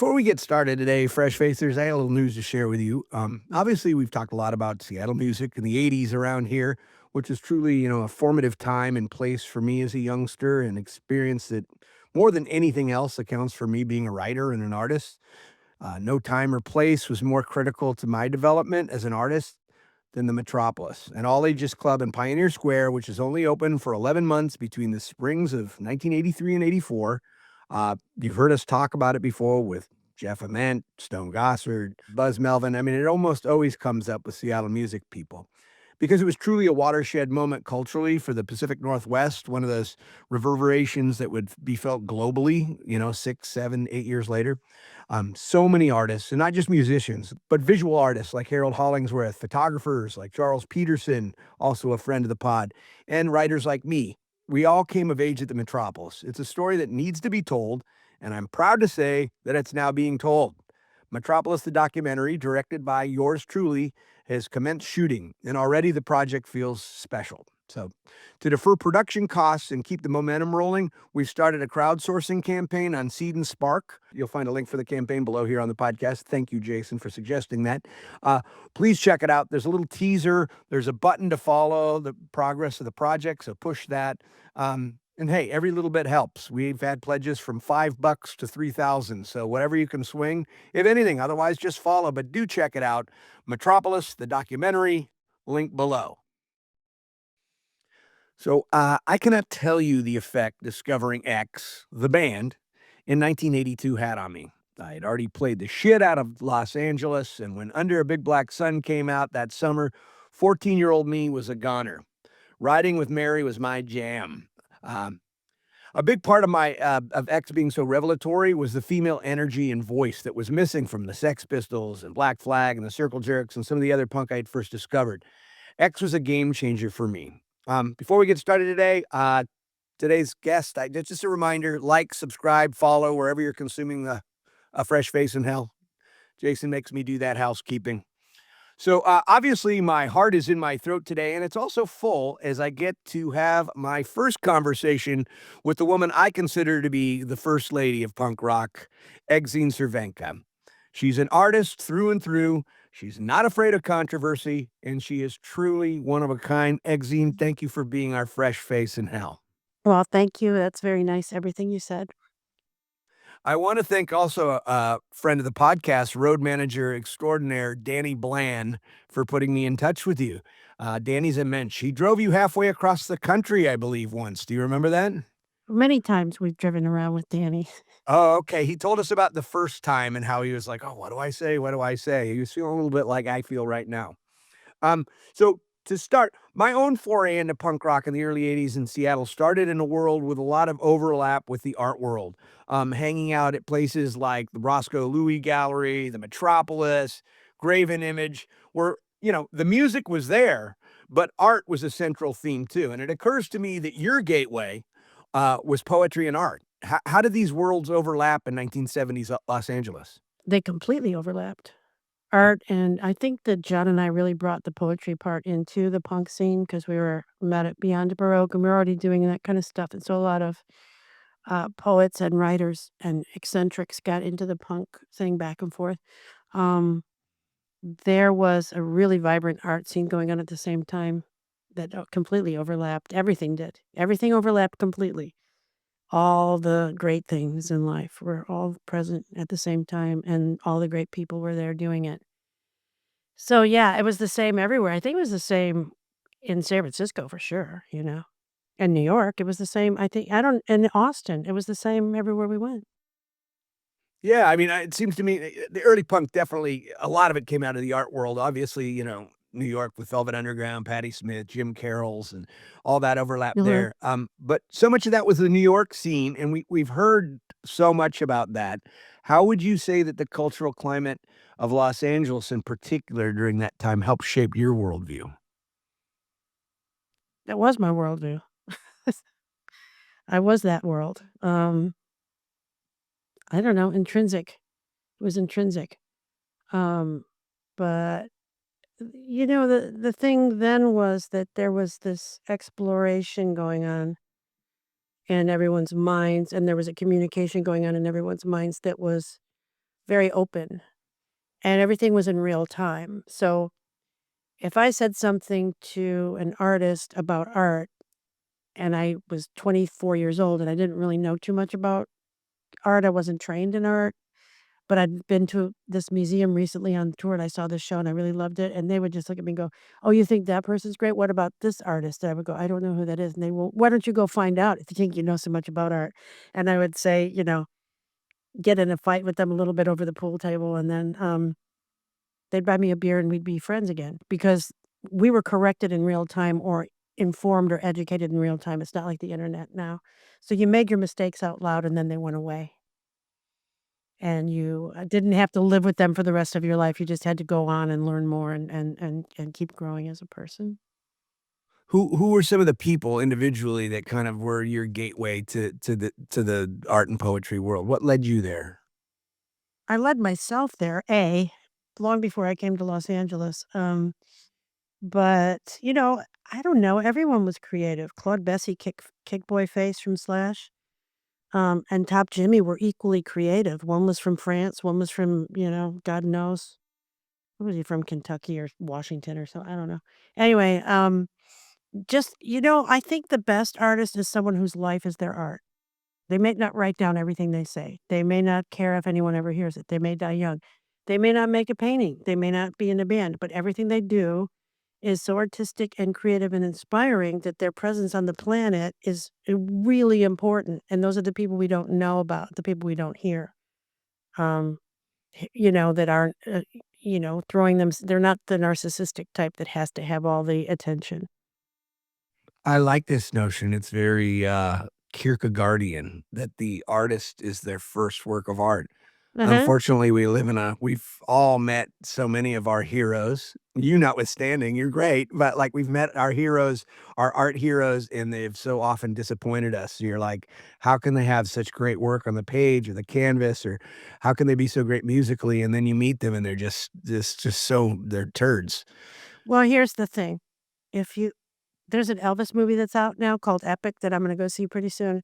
Before we get started today, Fresh Facers, I have a little news to share with you. Obviously, we've talked a lot about Seattle music in the 80s around here, which is truly, a formative time and place for me as a youngster and experience that more than anything else accounts for me being a writer and an artist. No time or place was more critical to my development as an artist than the Metropolis, an all ages club in Pioneer Square, which is only open for 11 months between the springs of 1983 and 84. You've heard us talk about it before with Jeff Ament, Stone Gossard, Buzz Melvin. I mean, it almost always comes up with Seattle music people because it was truly a watershed moment culturally for the Pacific Northwest, one of those reverberations that would be felt globally, 6, 7, 8 years later. So many artists, and not just musicians, but visual artists like Harold Hollingsworth, photographers like Charles Peterson, also a friend of the pod, and writers like me. We all came of age at the Metropolis. It's a story that needs to be told, and I'm proud to say that it's now being told. Metropolis, the documentary, directed by yours truly, has commenced shooting, and already the project feels special. So, to defer production costs and keep the momentum rolling, we've started a crowdsourcing campaign on Seed and Spark. You'll find a link for the campaign below here on the podcast. Thank you, Jason, for suggesting that. Please check it out. There's a little teaser. There's a button to follow the progress of the project, so push that. And hey, every little bit helps. We've had pledges from $5 to 3,000. So whatever you can swing, if anything, otherwise just follow. But do check it out. Metropolis, the documentary, link below. So I cannot tell you the effect discovering X, the band, in 1982 had on me. I had already played the shit out of Los Angeles, and when Under a Big Black Sun came out that summer, 14-year-old me was a goner. Riding with Mary was my jam. Um, a big part of my of X being so revelatory was the female energy and voice that was missing from the Sex Pistols and Black Flag and the Circle Jerks and some of the other punk I had first discovered. X was a game changer for me. Before we get started today, today's guest, just a reminder, like, subscribe, follow wherever you're consuming a fresh face in hell. Jason makes me do that housekeeping. So obviously my heart is in my throat today, and it's also full as I get to have my first conversation with the woman I consider to be the first lady of punk rock, Exene Cervenka. She's an artist through and through. She's not afraid of controversy, and she is truly one of a kind. Exene, thank you for being our fresh face in hell. Well, thank you. That's very nice, everything you said. I want to thank also a friend of the podcast, road manager extraordinaire Danny Bland, for putting me in touch with you. Danny's immense. He drove you halfway across the country, I believe, once. Do you remember that? Many times we've driven around with Danny. Oh, okay. He told us about the first time and how he was like, "Oh, what do I say? What do I say?" He was feeling a little bit like I feel right now. So to start, my own foray into punk rock in the early 80s in Seattle started in a world with a lot of overlap with the art world. Hanging out at places like the Roscoe Louis Gallery, the Metropolis, Graven Image, where, the music was there, but art was a central theme too. And it occurs to me that your gateway was poetry and art. How did these worlds overlap in 1970s Los Angeles? They completely overlapped. Art, and I think that John and I really brought the poetry part into the punk scene because we were met at Beyond Baroque and we are already doing that kind of stuff. And so a lot of poets and writers and eccentrics got into the punk thing back and forth. Um, there was a really vibrant art scene going on at the same time that completely overlapped. Everything did. Everything overlapped completely. All the great things in life were all present at the same time, and all the great people were there doing it. So, yeah, it was the same everywhere. I think it was the same in San Francisco for sure, In New York, it was the same, I think I don't in Austin, it was the same everywhere we went. Yeah, I mean, it seems to me the early punk definitely a lot of it came out of the art world. Obviously, New York with Velvet Underground, Patti Smith, Jim Carroll's, and all that overlap Mhm. there. But so much of that was the New York scene, and we've heard so much about that. How would you say that the cultural climate of Los Angeles, in particular, during that time, helped shape your worldview? That was my worldview. I was that world. I don't know, intrinsic. It was intrinsic. Um, but, the thing then was that there was this exploration going on in everyone's minds, and there was a communication going on in everyone's minds that was very open, and everything was in real time. So if I said something to an artist about art and I was 24 years old and I didn't really know too much about art, I wasn't trained in art, but I'd been to this museum recently on tour and I saw this show and I really loved it. And they would just look at me and go, "Oh, you think that person's great? What about this artist?" And I would go, "I don't know who that is." And they will, "Why don't you go find out if you think you know so much about art?" And I would say, get in a fight with them a little bit over the pool table. And then they'd buy me a beer and we'd be friends again because we were corrected in real time or informed or educated in real time. It's not like the internet now. So you made your mistakes out loud and then they went away. And you didn't have to live with them for the rest of your life. You just had to go on and learn more and keep growing as a person. Who were some of the people individually that kind of were your gateway to the art and poetry world? What led you there? I led myself there, long before I came to Los Angeles. But I don't know. Everyone was creative. Claude Bessie, Kick Boy Face from Slash, and Top Jimmy were equally creative. One was from France. One was from God knows. Who was he from? Kentucky or Washington or so? I don't know. Anyway, just, I think the best artist is someone whose life is their art. They may not write down everything they say. They may not care if anyone ever hears it. They may die young. They may not make a painting. They may not be in a band, but everything they do is so artistic and creative and inspiring that their presence on the planet is really important. And those are the people we don't know about, the people we don't hear. Um, that aren't, throwing them. They're not the narcissistic type that has to have all the attention. I like this notion. It's very, Kierkegaardian that the artist is their first work of art. Uh huh. Unfortunately, we've all met so many of our heroes, you notwithstanding, you're great, but, like, we've met our heroes, our art heroes, and they've so often disappointed us. You're like, "How can they have such great work on the page or the canvas, or how can they be so great musically?" And then you meet them and they're just so they're turds. Well, here's the thing. If you There's an Elvis movie that's out now called Epic that I'm gonna go see pretty soon,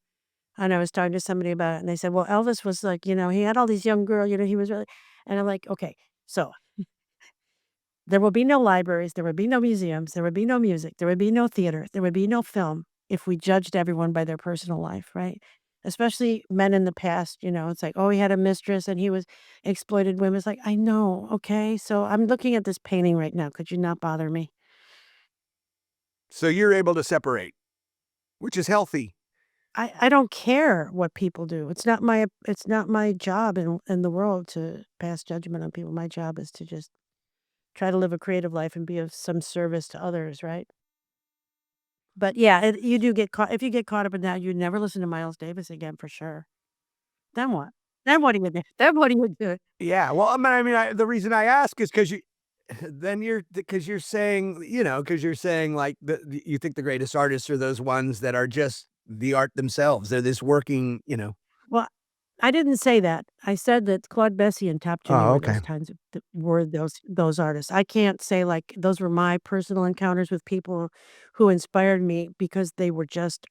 and I was talking to somebody about it, and they said, "Well, Elvis was like, he had all these young girls, he was really." And I'm like, "Okay, so there will be no libraries, there would be no museums, there would be no music, there would be no theater, there would be no film if we judged everyone by their personal life, right? Especially men in the past, it's like, oh, he had a mistress and he was exploited women. It's like, I know, okay? So I'm looking at this painting right now. Could you not bother me? So you're able to separate, which is healthy. I don't care what people do. It's not my job in the world to pass judgment on people. My job is to just try to live a creative life and be of some service to others, right? But yeah, you do get caught if you get caught up in that, you never listen to Miles Davis again for sure. Then what? Then what do you do? Then what do you do? Yeah, well, the reason I ask is because because you're saying, because you're saying, like, you think the greatest artists are those ones that are just the art themselves. They're this working. Well, I didn't say that. I said that Claude Bessie and Top Jimmy Oh, were okay. those kinds of were those artists. I can't say, like, those were my personal encounters with people who inspired me because they were just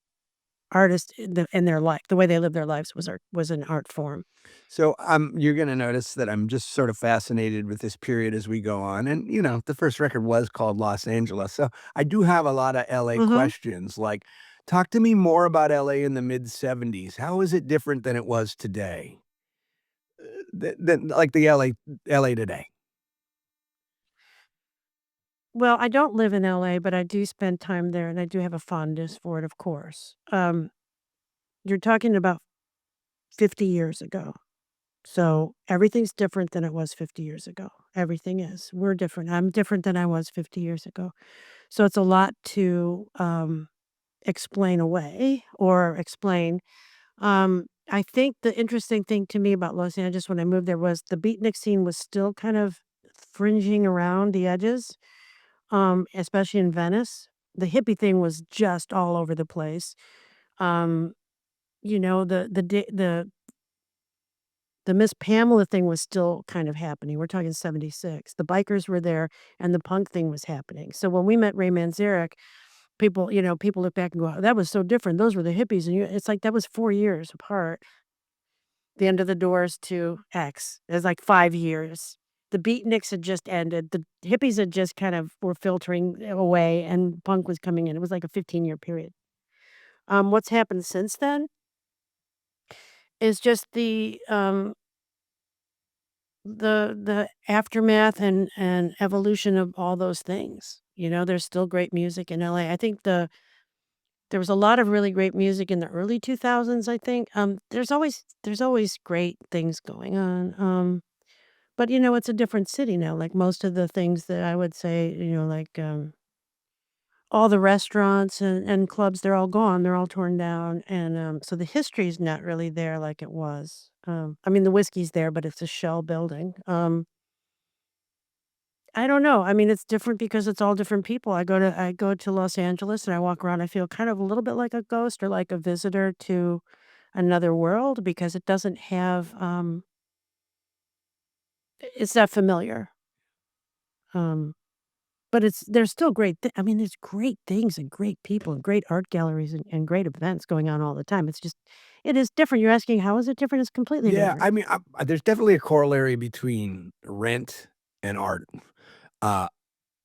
artists in their life. The way they lived their lives was an art form. So, you're gonna notice that I'm just sort of fascinated with this period as we go on, and, the first record was called Los Angeles, so I do have a lot of LA Mhm. questions, like, talk to me more about LA in the mid-70s. How is it different than it was today? Than like the LA today? Well, I don't live in LA, but I do spend time there, and I do have a fondness for it, of course. You're talking about 50 years ago. So everything's different than it was 50 years ago. Everything is. We're different. I'm different than I was 50 years ago. So it's a lot to explain away or explain. I think the interesting thing to me about Los Angeles when I moved there was the beatnik scene was still kind of fringing around the edges, especially in Venice. The hippie thing was just all over the place. Um, the Miss Pamela thing was still kind of happening. We're talking '76. The bikers were there and the punk thing was happening. So when we met Ray Manzarek, people look back and go, "Oh, that was so different. Those were the hippies." And it's like that was 4 years apart. the end of the Doors to X. It was like 5 years. The beatniks had just ended, the hippies had just kind of were filtering away, and punk was coming in. It was like a 15-year period. What's happened since then is just the aftermath and evolution of all those things. You know, there's still great music in LA. I think there was a lot of really great music in the early 2000s, I think. There's always great things going on. But you know, it's a different city now. Like most of the things that I would say, like all the restaurants and clubs, they're all gone. They're all torn down. And so the history is not really there like it was. I mean, the whiskey's there, but it's a shell building. I don't know. I mean, it's different because it's all different people. I go to Los Angeles and I walk around, I feel kind of a little bit like a ghost or like a visitor to another world because it doesn't have it's not familiar. Um but there's still I mean, there's great things and great people and great art galleries and great events going on all the time. It is different. You're asking how is it different? It's completely Yeah, different. I mean, there's definitely a corollary between rent and art. Uh,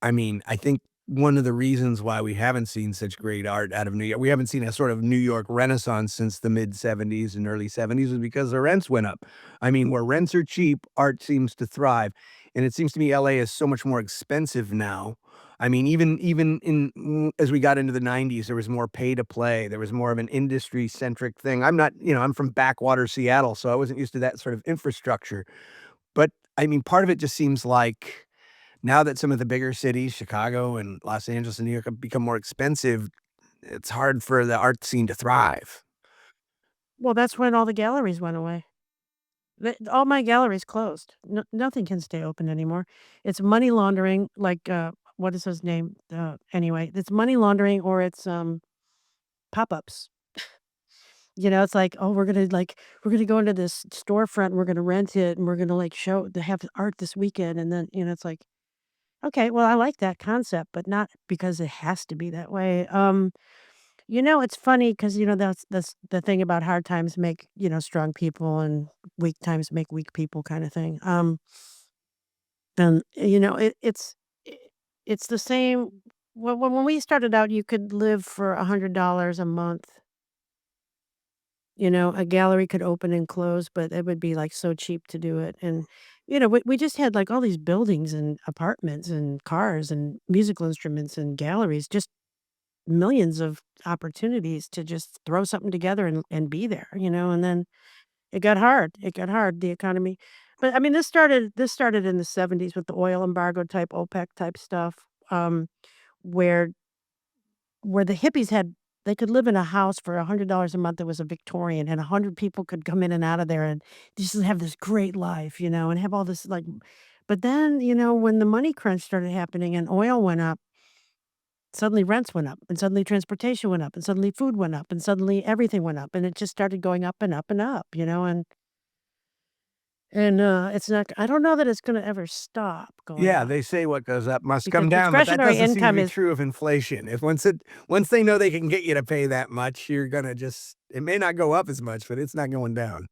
I mean, I think one of the reasons why we haven't seen such great art out of New York we haven't seen a sort of New York renaissance since the mid-70s and early '70s is because the rents went up. I mean, where rents are cheap, art seems to thrive, and it seems to me LA is so much more expensive now. I mean, even as we got into the '90s, there was more pay to play, there was more of an industry-centric thing. I'm not I'm from backwater Seattle, so I wasn't used to that sort of infrastructure, but, I mean, part of it just seems like now that some of the bigger cities, Chicago and Los Angeles and New York have become more expensive, it's hard for the art scene to thrive. Well, that's when all the galleries went away. All my galleries closed. Nothing can stay open anymore. It's money laundering, like, what is his name? Anyway, it's money laundering or it's, pop-ups. You know, it's like, "Oh, we're gonna go into this storefront, and we're gonna rent it, and we're gonna, like, show to have art this weekend," and then, it's like, "Okay, well, I like that concept, but not because it has to be that way." It's funny because that's the thing about hard times make, strong people and weak times make weak people kinda thing. And, I it's the same when we started out, you could live for $100 a month. A gallery could open and close, but it would be, like, so cheap to do it, and, we just had, like, all these buildings and apartments and cars and musical instruments and galleries, just millions of opportunities to just throw something together and be there, and then it got hard, the economy. But, I mean, this started in the '70s with the oil embargo type, OPEC type stuff, where the hippies had they could live in a house for $100 a month that was a Victorian, and 100 people could come in and out of there and just have this great life, and have all this, like but then, when the money crunch started happening and oil went up, suddenly rents went up, and suddenly transportation went up, and suddenly food went up, and suddenly everything went up, and it just started going up and up and up, it's not I don't know that it's gonna ever stop going Yeah, up they say what goes up must because come down, but that discretionary doesn't seem to income be is true of inflation. If once they know they can get you to pay that much, you're gonna just it may not go up as much, but it's not going down.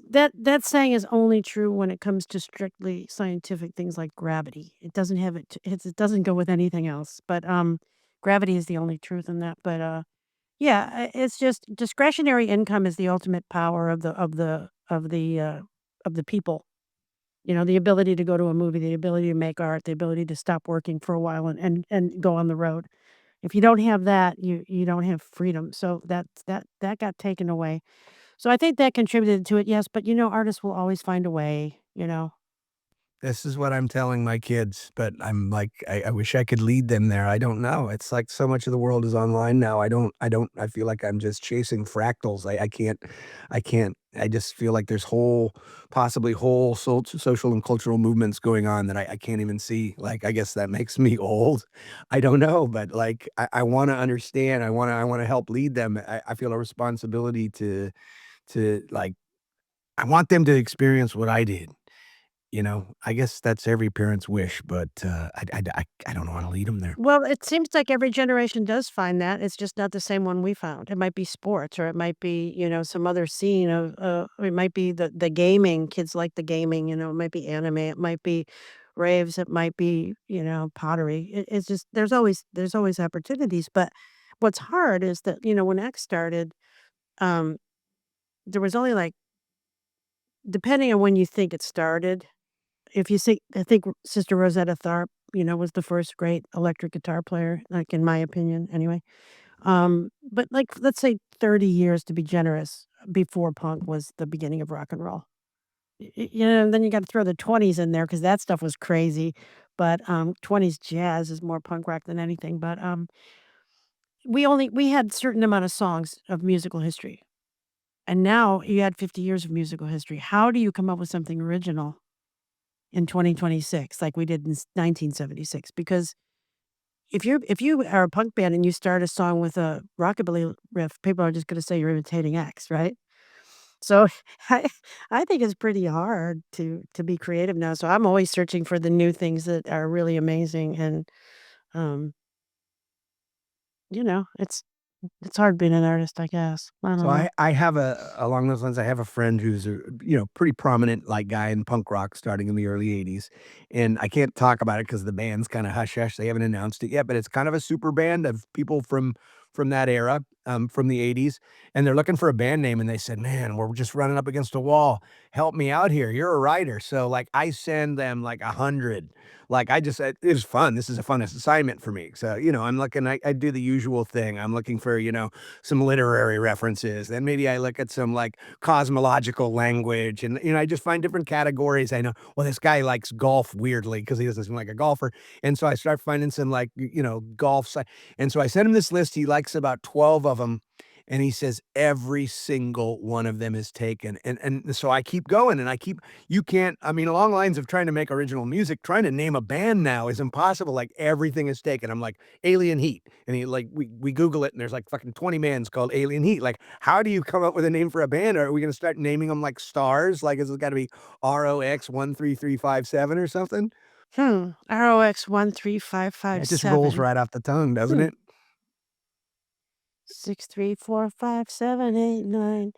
that saying is only true when it comes to strictly scientific things like gravity. It doesn't have it doesn't go with anything else, but, gravity is the only truth in that, but, yeah, it's just discretionary income is the ultimate power of the people. The ability to go to a movie, the ability to make art, the ability to stop working for a while and go on the road. If you don't have that, you don't have freedom. So that got taken away. So I think that contributed to it, yes, but, artists will always find a way. This is what I'm telling my kids, but I'm like, I wish I could lead them there. I don't know. It's like so much of the world is online now. I feel like I'm just chasing fractals. I just feel like there's possibly whole social and cultural movements going on that I can't even see. Like, I guess that makes me old. I don't know, but like, I want to understand. I want to help lead them. I feel a responsibility to like, I want them to experience what I did. I guess that's every parent's wish, but, I don't wanna lead them there. Well, it seems like every generation does find that, it's just not the same one we found. It might be sports, or it might be, some other scene of, or it might be the gaming, kids like the gaming, it might be anime, it might be raves, it might be, pottery. It's just there's always opportunities, but what's hard is that, when X started, um, there was only, like, depending on when you think it started, if you see I think Sister Rosetta Tharpe, was the first great electric guitar player, like, in my opinion, anyway. But, like, let's say 30 years to be generous before punk was the beginning of rock and roll. And then you gotta throw the '20s in there because that stuff was crazy, but, '20s jazz is more punk rock than anything, but, we had certain amount of songs of musical history, and now you had 50 years of musical history. How do you come up with something original in 2026 like we did in 1976? Because if you are a punk band and you start a song with a rockabilly riff, people are just gonna say you're imitating X, right? So, I I think it's pretty hard to be creative now, so I'm always searching for the new things that are really amazing, and, um, it's hard being an artist, I guess. I So don't know. I have along those lines, I have a friend who's a, pretty prominent, like, guy in punk rock starting in the early '80s, and I can't talk about it because the band's kinda hush hush, they haven't announced it yet, but it's kind of a super band of people from that era, from the '80s, and they're looking for a band name, and they said, "Man, we're just running up against a wall. Help me out here. You're a writer." So, like, I send them, like, 100. Like, I just it was fun. This is a fun assignment for me. So, I'm looking I do the usual thing. I'm looking for, some literary references. Then maybe I look at some like cosmological language and I just find different categories. I know, well, this guy likes golf weirdly because he doesn't seem like a golfer. And so I start finding some like, and so I sent him this list. He likes about 12 of them. And he says every single one of them is taken. And so I keep going and you can't, I mean, along lines of trying to make original music, trying to name a band now is impossible. Like everything is taken. I'm like, Alien Heat. And he like we Google it and there's like fucking 20 bands called Alien Heat. Like, how do you come up with a name for a band? Are we gonna start naming them like stars? Like, is it gotta be ROX13357 or something? ROX It just rolls 13557, right off the tongue, doesn't hmm, it? 6345789.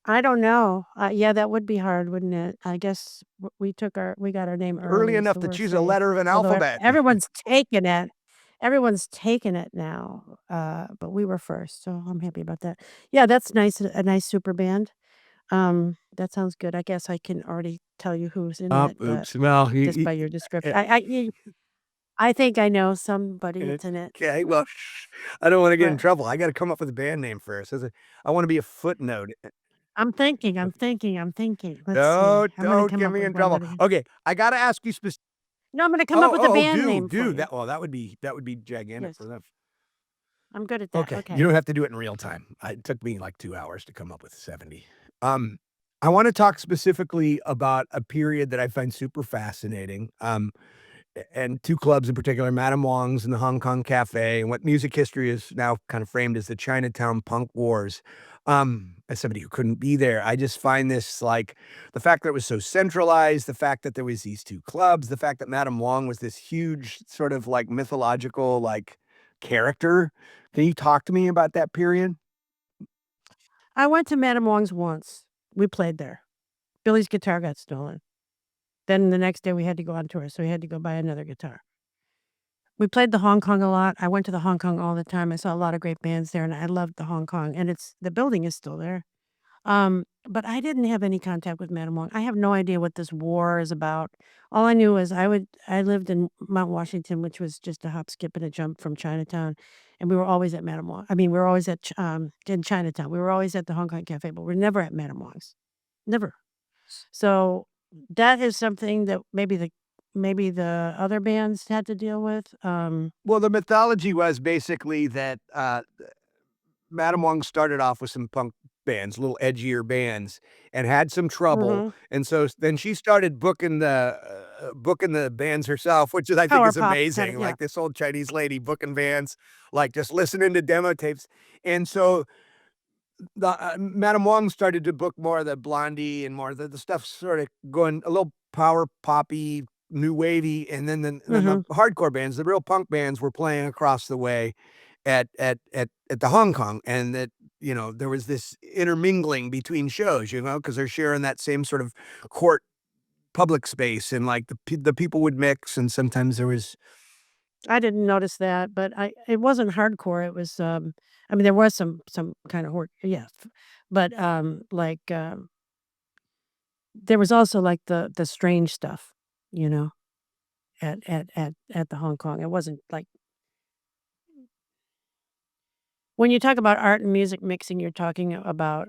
I don't know. Yeah, that would be hard, wouldn't it? I guess we got our name Early early, enough so to we're choose a safe. letter of an Although alphabet. everyone's taking it. Everyone's taking it now, but we were first, so I'm happy about that. Yeah, that's nice, a nice super band. That sounds good. I guess I can already tell you who's in it, but Oops. Well, just by your description. I think I know somebody that's in it, okay, well, I don't wanna get in but trouble. I gotta come up with a band name first. I wanna be a footnote. I'm thinking, I'm thinking, I'm thinking. Let's see. I'm gonna Don't come get up me with in one, trouble. but Okay, I gotta ask you no, I'm gonna come up with a band name for do, you. that would be gigantic for Yes, them. I'm good at that. Okay, you Okay. don't have to do it in real time. It took me like 2 hours to come up with 70. Um, I wanna talk specifically about a period that I find super fascinating, and 2 clubs in particular, Madame Wong's and the Hong Kong Cafe, and what music history is now kind of framed as the Chinatown Punk Wars. As somebody who couldn't be there, I just find this, like, the fact that it was so centralized, the fact that there was these 2 clubs, the fact that Madame Wong was this huge sort of, like, mythological, like, character. Can you talk to me about that period? I went to Madame Wong's once. We played there. Billy's guitar got stolen. Then the next day we had to go on tour, so we had to go buy another guitar. We played the Hong Kong a lot. I went to the Hong Kong all the time. I saw a lot of great bands there, and I loved the Hong Kong, and the building is still there. But I didn't have any contact with Madame Wong. I have no idea what this war is about. All I knew is I lived in Mount Washington, which was just a hop, skip, and a jump from Chinatown, and we were always at Madame Wong. I mean, we were always in Chinatown. We were always at the Hong Kong Cafe, but we're never at Madame Wong's. Never. So, that is something that maybe the other bands had to deal with. Well, the mythology was basically that, Madame Wong started off with some punk bands, little edgier bands, and had some trouble, Mhm. and so then she started booking the bands herself, which is I think Power is pop kinda, amazing, yeah. like, this old Chinese lady booking bands, like, just listening to demo tapes, and so Madame Wong started to book more of the Blondie and more of the stuff sorta going a little power poppy, new wavy, and then the Mhm. hardcore bands, the real punk bands were playing across the way at the Hong Kong, and that, there was this intermingling between shows, because 'cause they're sharing that same sort of court public space, and, like, the people would mix, and sometimes there was. I didn't notice that, but it wasn't hardcore, it was, I mean, there was some kinda hor yes, but, there was also, like, the strange stuff, you know, at the Hong Kong. It wasn't like when you talk about art and music mixing, you're talking about,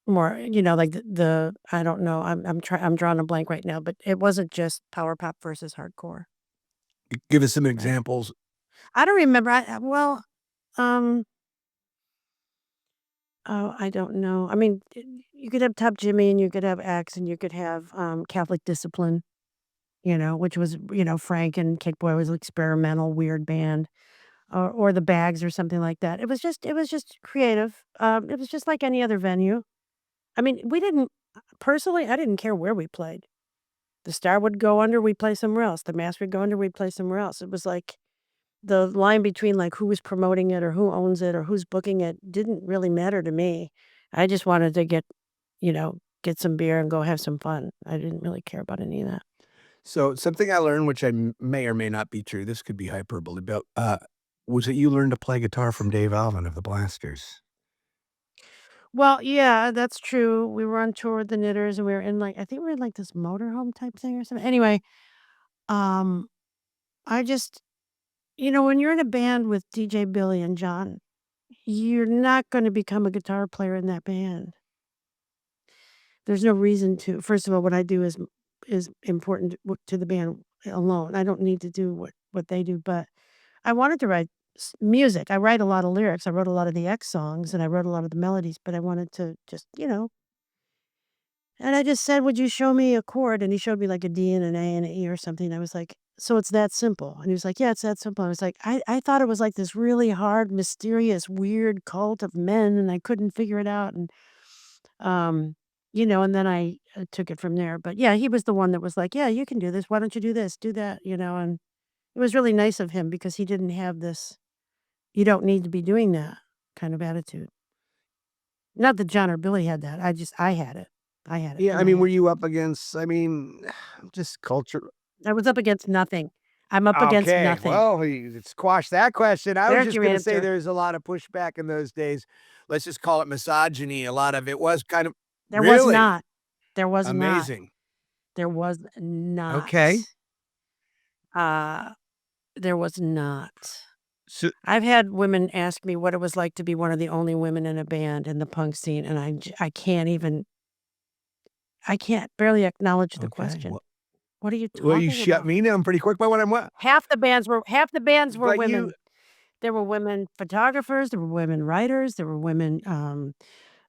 more, like I don't know, I'm drawing a blank right now, but it wasn't just power pop versus hardcore. Give us some I examples. I don't remember, um, oh, I don't know. I mean, you could have Top Jimmy and you could have X and you could have, Catholic Discipline, which was, Frank and Kick Boy was experimental, weird band, or The Bags or something like that. It was just creative. It was just like any other venue. I mean, we didn't personally, I didn't care where we played. The Star would go under, we'd play somewhere else. The Mask would go under, we'd play somewhere else. It was like the line between, like, who was promoting it or who owns it or who's booking it didn't really matter to me. I just wanted to get some beer and go have some fun. I didn't really care about any of that. So, something I learned, which may or may not be true, this could be hyperbole, but, was that you learned to play guitar from Dave Alvin of the Blasters. Well, yeah, that's true. We were on tour with the Knitters and we were in, like, I think we were in, like, this motorhome type thing or something. Anyway, um, I just when you're in a band with DJ Billy and John, you're not gonna become a guitar player in that band. There's no reason to. First of all, what I do is important to the band alone. I don't need to do what they do, but I wanted to write music. I write a lot of lyrics. I wrote a lot of the X songs and I wrote a lot of the melodies, but I wanted to just, and I just said, "Would you show me a chord?" And he showed me like a D and an A and an E or something. I was like, "So it's that simple?" And he was like, "Yeah, it's that simple." I was like, I thought it was like this really hard, mysterious, weird cult of men, and I couldn't figure it out. Um, and then I took it from there. But yeah, he was the one that was like, "Yeah, you can do this. Why don't you do this? Do that?" And it was really nice of him because he didn't have this, "You don't need to be doing that" kind of attitude. Not that John or Billy had that. I had it. I had it Yeah, in I my mean, were head. you up against, just culture. I was up against nothing. I'm up against Okay, nothing. well, squash that question. I was There's just your gonna say answer. there's a lot of pushback in those days. Let's just call it misogyny. A lot of it was kind of. There was Really? not. There was not. Amazing. There was not. Okay. Uh, there was not. So I've had women ask me what it was like to be one of the only women in a band in the punk scene, and I can't even I can't barely acknowledge the okay, question. What are you well, you talking shut about? me down pretty quick by what I'm what Half the bands were but you women. There were women photographers, there were women writers, there were women,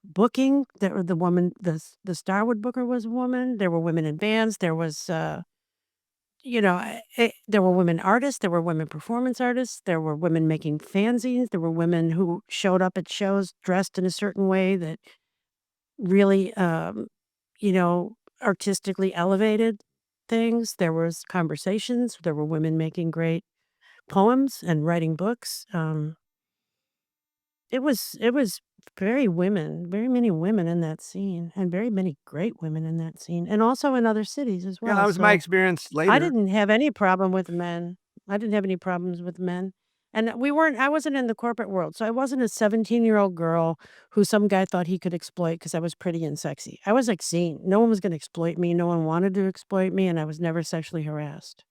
booking. There were the woman the Starwood booker was a woman, there were women in bands, there was, there were women artists, there were women performance artists, there were women making fanzines, there were women who showed up at shows dressed in a certain way that really, you know, artistically elevated things. There was conversations, there were women making great poems and writing books. It was very many women in that scene, and very many great women in that scene, and also in other cities as yeah, well, that was my so experience I later. didn't have any problem with men. I didn't have any problems with men, and I wasn't in the corporate world, so I wasn't a 17-year-old girl who some guy thought he could exploit because I was pretty and sexy. I was Exene. No one was gonna exploit me, no one wanted to exploit me, and I was never sexually harassed.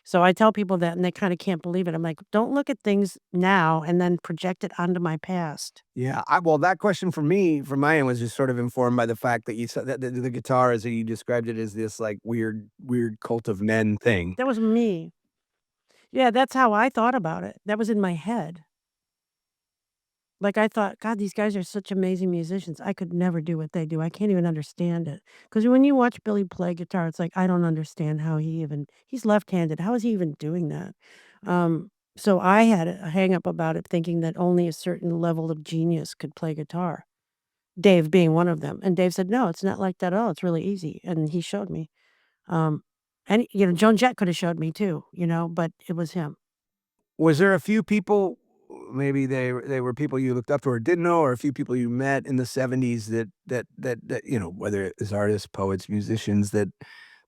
So I tell people that, and they kinda can't believe it. I'm like, "Don't look at things now and then project it onto my past." Yeah, well, that question for me, from my end, was just sort of informed by the fact that you said that the guitar, as you described it, as this, like, weird cult of men thing. That was me. Yeah, that's how I thought about it. That was in my head. Like, I thought, "God, these guys are such amazing musicians. I could never do what they do. I can't even understand it." Because when you watch Billy play guitar, it's like, I don't understand how he's left-handed. How is he even doing that? So I had a hang up about it thinking that only a certain level of genius could play guitar. Dave being one of them, and Dave said, "No, it's not like that at all, it's really easy," and he showed me. Um, and, Joan Jett coulda showed me too, but it was him. Was there a few people, maybe they were people you looked up to or didn't know, or a few people you met in the '70s that, whether it's artists, poets, musicians that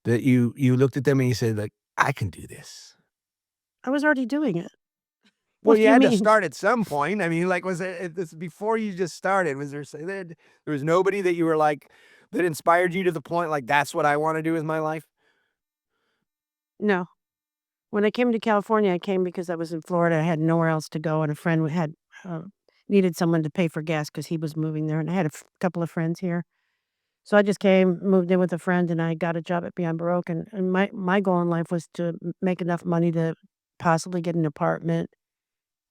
you looked at them and you said, like, "I can do this." I was already doing it. Well, What you do you had to mean? start at some point. I mean, like, was it this before you just started, was there say there was nobody that you were like that inspired you to the point, like, "That's what I wanna do with my life?" No. When I came to California, I came because I was in Florida, I had nowhere else to go, and a friend had, needed someone to pay for gas because he was moving there, and I had a couple of friends here. So I just came, moved in with a friend, and I got a job at Beyond Baroque, and my goal in life was to m make enough money to possibly get an apartment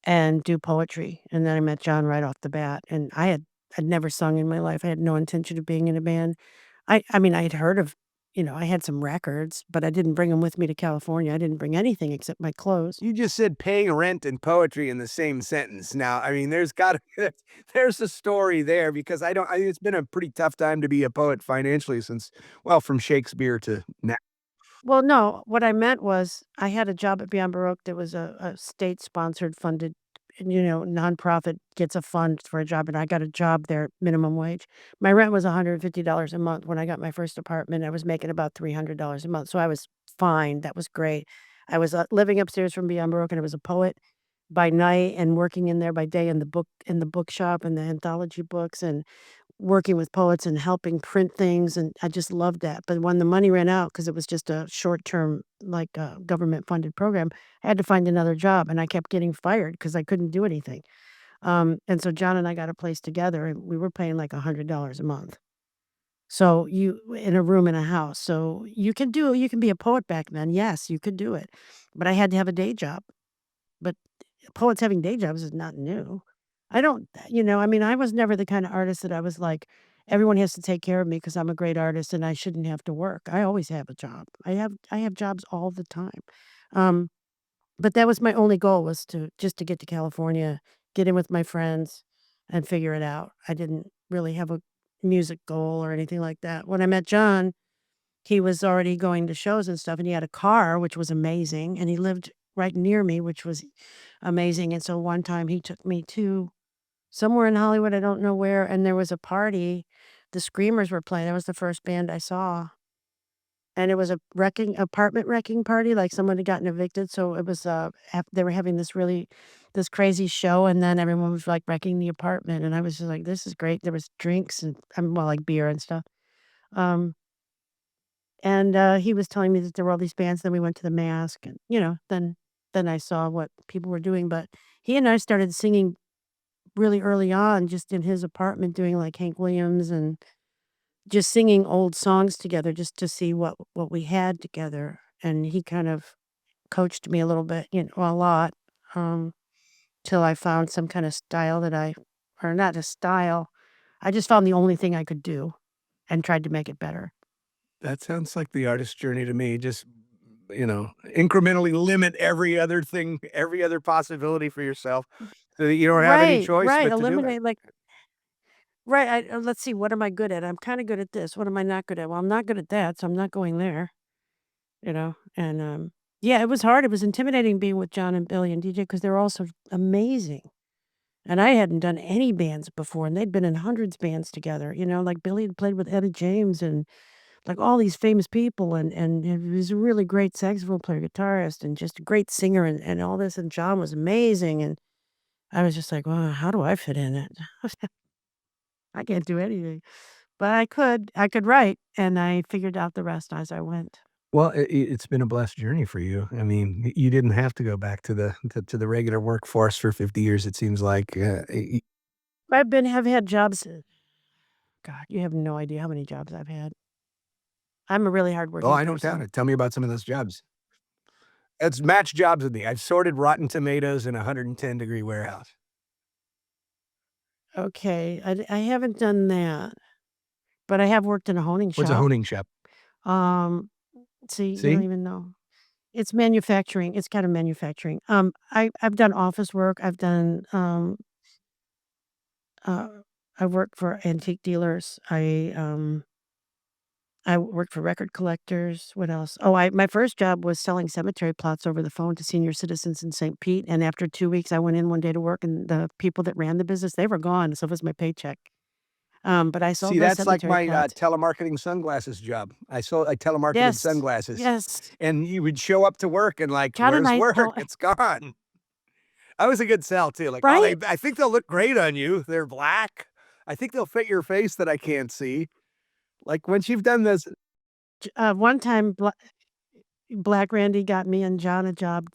and do poetry, and then I met John right off the bat, and I'd never sung in my life, I had no intention of being in a band. I mean, I had heard of I had some records, but I didn't bring them with me to California, I didn't bring anything except my clothes. You just said paying rent and poetry in the same sentence. Now, I mean, there's gotta there's a story there because it's been a pretty tough time to be a poet financially since, well, from Shakespeare to now. Well, no, what I meant was I had a job at Beyond Baroque that was a state-sponsored, funded, nonprofit gets a fund for a job, and I got a job there, minimum wage. My rent was $150 a month. When I got my first apartment, I was making about $300 a month, so I was fine, that was great. I was, living upstairs from Beyond Baroque, and I was a poet by night and working in there by day in the bookshop and the anthology books and working with poets and helping print things, and I just loved that, but when the money ran out, because it was just a short-term, like, government-funded program, I had to find another job, and I kept getting fired because I couldn't do anything, and so John and I got a place together, and we were paying, like, $100 a month. So you in a room in a house, so you can be a poet back then, yes, you could do it, but I had to have a day job, but poets having day jobs is not new. I don't I mean, I was never the kind of artist that I was like, "Everyone has to take care of me because 'cause I'm a great artist and I shouldn't have to work." I always have a job. I have jobs all the time. Um, but that was my only goal was to just to get to California, get in with my friends, and figure it out. I didn't really have a music goal or anything like that. When I met John, he was already going to shows and stuff, and he had a car, which was amazing, and he lived right near me, which was amazing, and so one time he took me to somewhere in Hollywood, I don't know where, and there was a party. The Screamers were playing, that was the first band I saw, and it was a apartment wrecking party, like, someone had gotten evicted, so it was, they were having this crazy show, and then everyone was, like, wrecking the apartment, and I was just like, "This is great." There was drinks and well, like, beer and stuff. Um And, he was telling me that there were all these bands, then we went to the Mask and, then I saw what people were doing, but he and I started singing really early on just in his apartment doing, like, Hank Williams and just singing old songs together just to see what we had together, and he kind of coached me a little bit, well, a lot, um, till I found some kinda style that I or not a style, I just found the only thing I could do and tried to make it better. That sounds like the artist journey to me, just, incrementally limit every other thing, every other possibility for yourself so that you don't have any Right, choice right, but to do it. eliminate, like right, let's see, what am I good at? I'm kinda good at this, what am I not good at? Well, I'm not good at that, so I'm not going there, and, yeah, it was hard, it was intimidating being with John and Billy and DJ because 'cause they're all so amazing, and I hadn't done any bands before, and they'd been in hundreds bands together, like, Billy had played with Etta James and, like, all these famous people, and he was a really great saxophone player, guitarist, and just a great singer and all this, and John was amazing, and I was just like, "Well, how do I fit in it? I can't do anything." But I could write, and I figured out the rest as I went. Well, it's been a blessed journey for you. I mean, you didn't have to go back to the regular workforce for 50 years, it seems like, Have had jobs God, you have no idea how many jobs I've had. I'm a really oh, hardworking I don't doubt person. it. Tell me about some of those jobs. It's match jobs with me. I've sorted rotten tomatoes in a 110-degree warehouse. Okay, I haven't done that, but I have worked in a honing What's a shop. honing shop? Um, see, you don't See? even know. It's manufacturing, it's kind of manufacturing. I've done office work, I've done, uh I worked for antique dealers. I worked for record collectors. What else? Oh, I my first job was selling cemetery plots over the phone to senior citizens in St. Pete, and after 2 weeks, I went in one day to work, and the people that ran the business, they were gone, so was my paycheck. But I sold See, those that's like cemetery my, plots. telemarketing sunglasses job. I telemarketed Yes. sunglasses, Yes. and you would show up to work and like, John and "Where's I work? tell It's gone." I was a good sell too, like, "Oh, right? I think they'll look great on you. They're black. I think they'll fit your face that I can't see." Like, once you've done this One time, Black Randy got me and John a job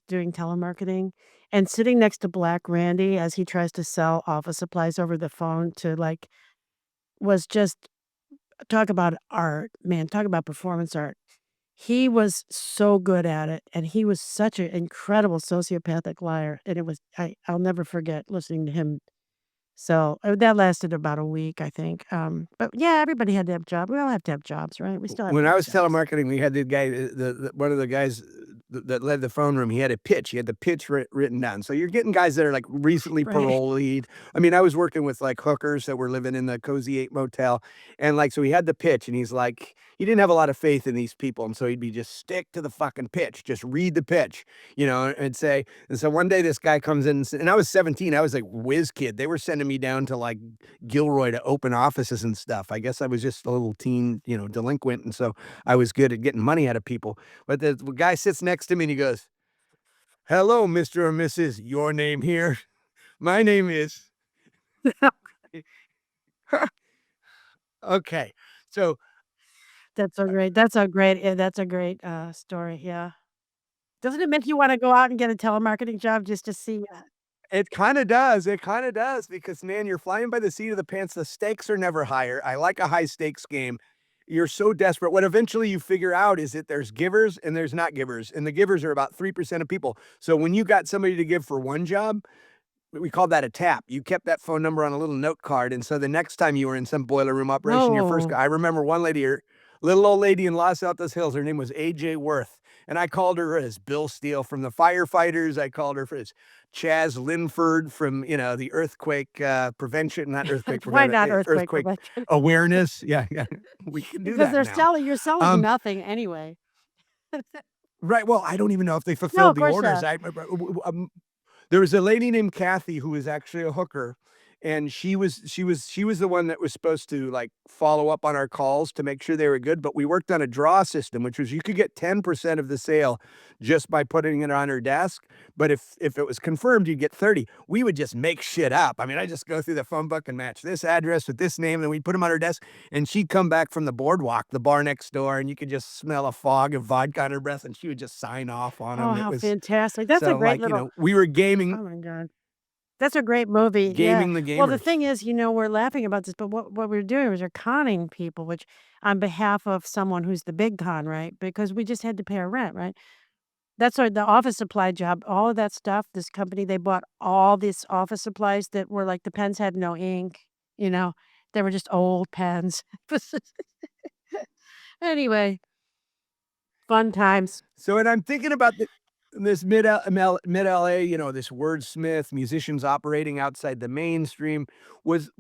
doing telemarketing, and sitting next to Black Randy as he tries to sell office supplies over the phone to, like was just talk about art, man, talk about performance art. He was so good at it, and he was such an incredible sociopathic liar, and I'll never forget listening to him. So, that lasted about a week, I think, but yeah, everybody had to have job we all have to have jobs, right? We still have when to I have was jobs. telemarketing, we had the guy, one of the guys that led the phone room. He had a pitch. He had the pitch written down. So you're getting guys that are like recently Right. paroleed. I mean, I was working with like hookers that were living in the Cozy 8 motel, and like so he had the pitch, and he's like he didn't have a lot of faith in these people, and so he'd be just stick to the fucking pitch, just read the pitch, and say. And so one day this guy comes in, and I was 17. I was like whiz kid. They were sending me down to like Gilroy to open offices and stuff. I guess I was just a little teen, delinquent, and so I was good at getting money out of people. But the guy sits next to me and he goes, "Hello, Mr. or Mrs. Your name here? My name is." Okay. So That's a great, story, yeah. Doesn't it make you wanna go out and get a telemarketing job just to see, it kinda does, because, man, you're flying by the seat of the pants, the stakes are never higher. I like a high stakes game. You're so desperate. What eventually you figure out is that there's givers and there's not givers, and the givers are about 3% of people. So when you got somebody to give for one job, we called that a tap. You kept that phone number on a little note card, and so the next time you were in some boiler room operation, your first no. guy I remember one lady, her little old lady in Los Altos Hills, her name was AJ Worth, and I called her as Bill Steele from the firefighters. I called her as Chaz Linford from, the earthquake, prevention, not earthquake Why prevent not earthquake earthquake prevention? awareness. Yeah, yeah. We can do Because that now. you're selling Um, nothing anyway. right, well, I don't even know if they No, fulfilled of the course orders. not. There was a lady named Kathy who was actually a hooker, and she was the one that was supposed to, like, follow up on our calls to make sure they were good, but we worked on a draw system, which was you could get 10% of the sale just by putting it on her desk, but if it was confirmed, you'd get 30. We would just make shit up. I mean, I just go through the phone book and match this address with this name, and we'd put them on her desk, and she'd come back from the boardwalk, the bar next door, and you could just smell a fog of vodka on her breath, and she would just sign off on Oh, them. It how was fantastic. That's a so, great like, little we were gaming oh my god. That's a great movie, yeah. gaming the Well, the gamers. thing is, we're laughing about this, but what we're doing is we're conning people, which on behalf of someone who's the big con, right? Because we just had to pay our rent, right? That's our the office supply job, all of that stuff, this company, they bought all these office supplies that were like the pens had no ink, you know? They were just old pens. Anyway, fun times. So, and I'm thinking about this mid LA, this wordsmith, musicians operating outside the mainstream. Was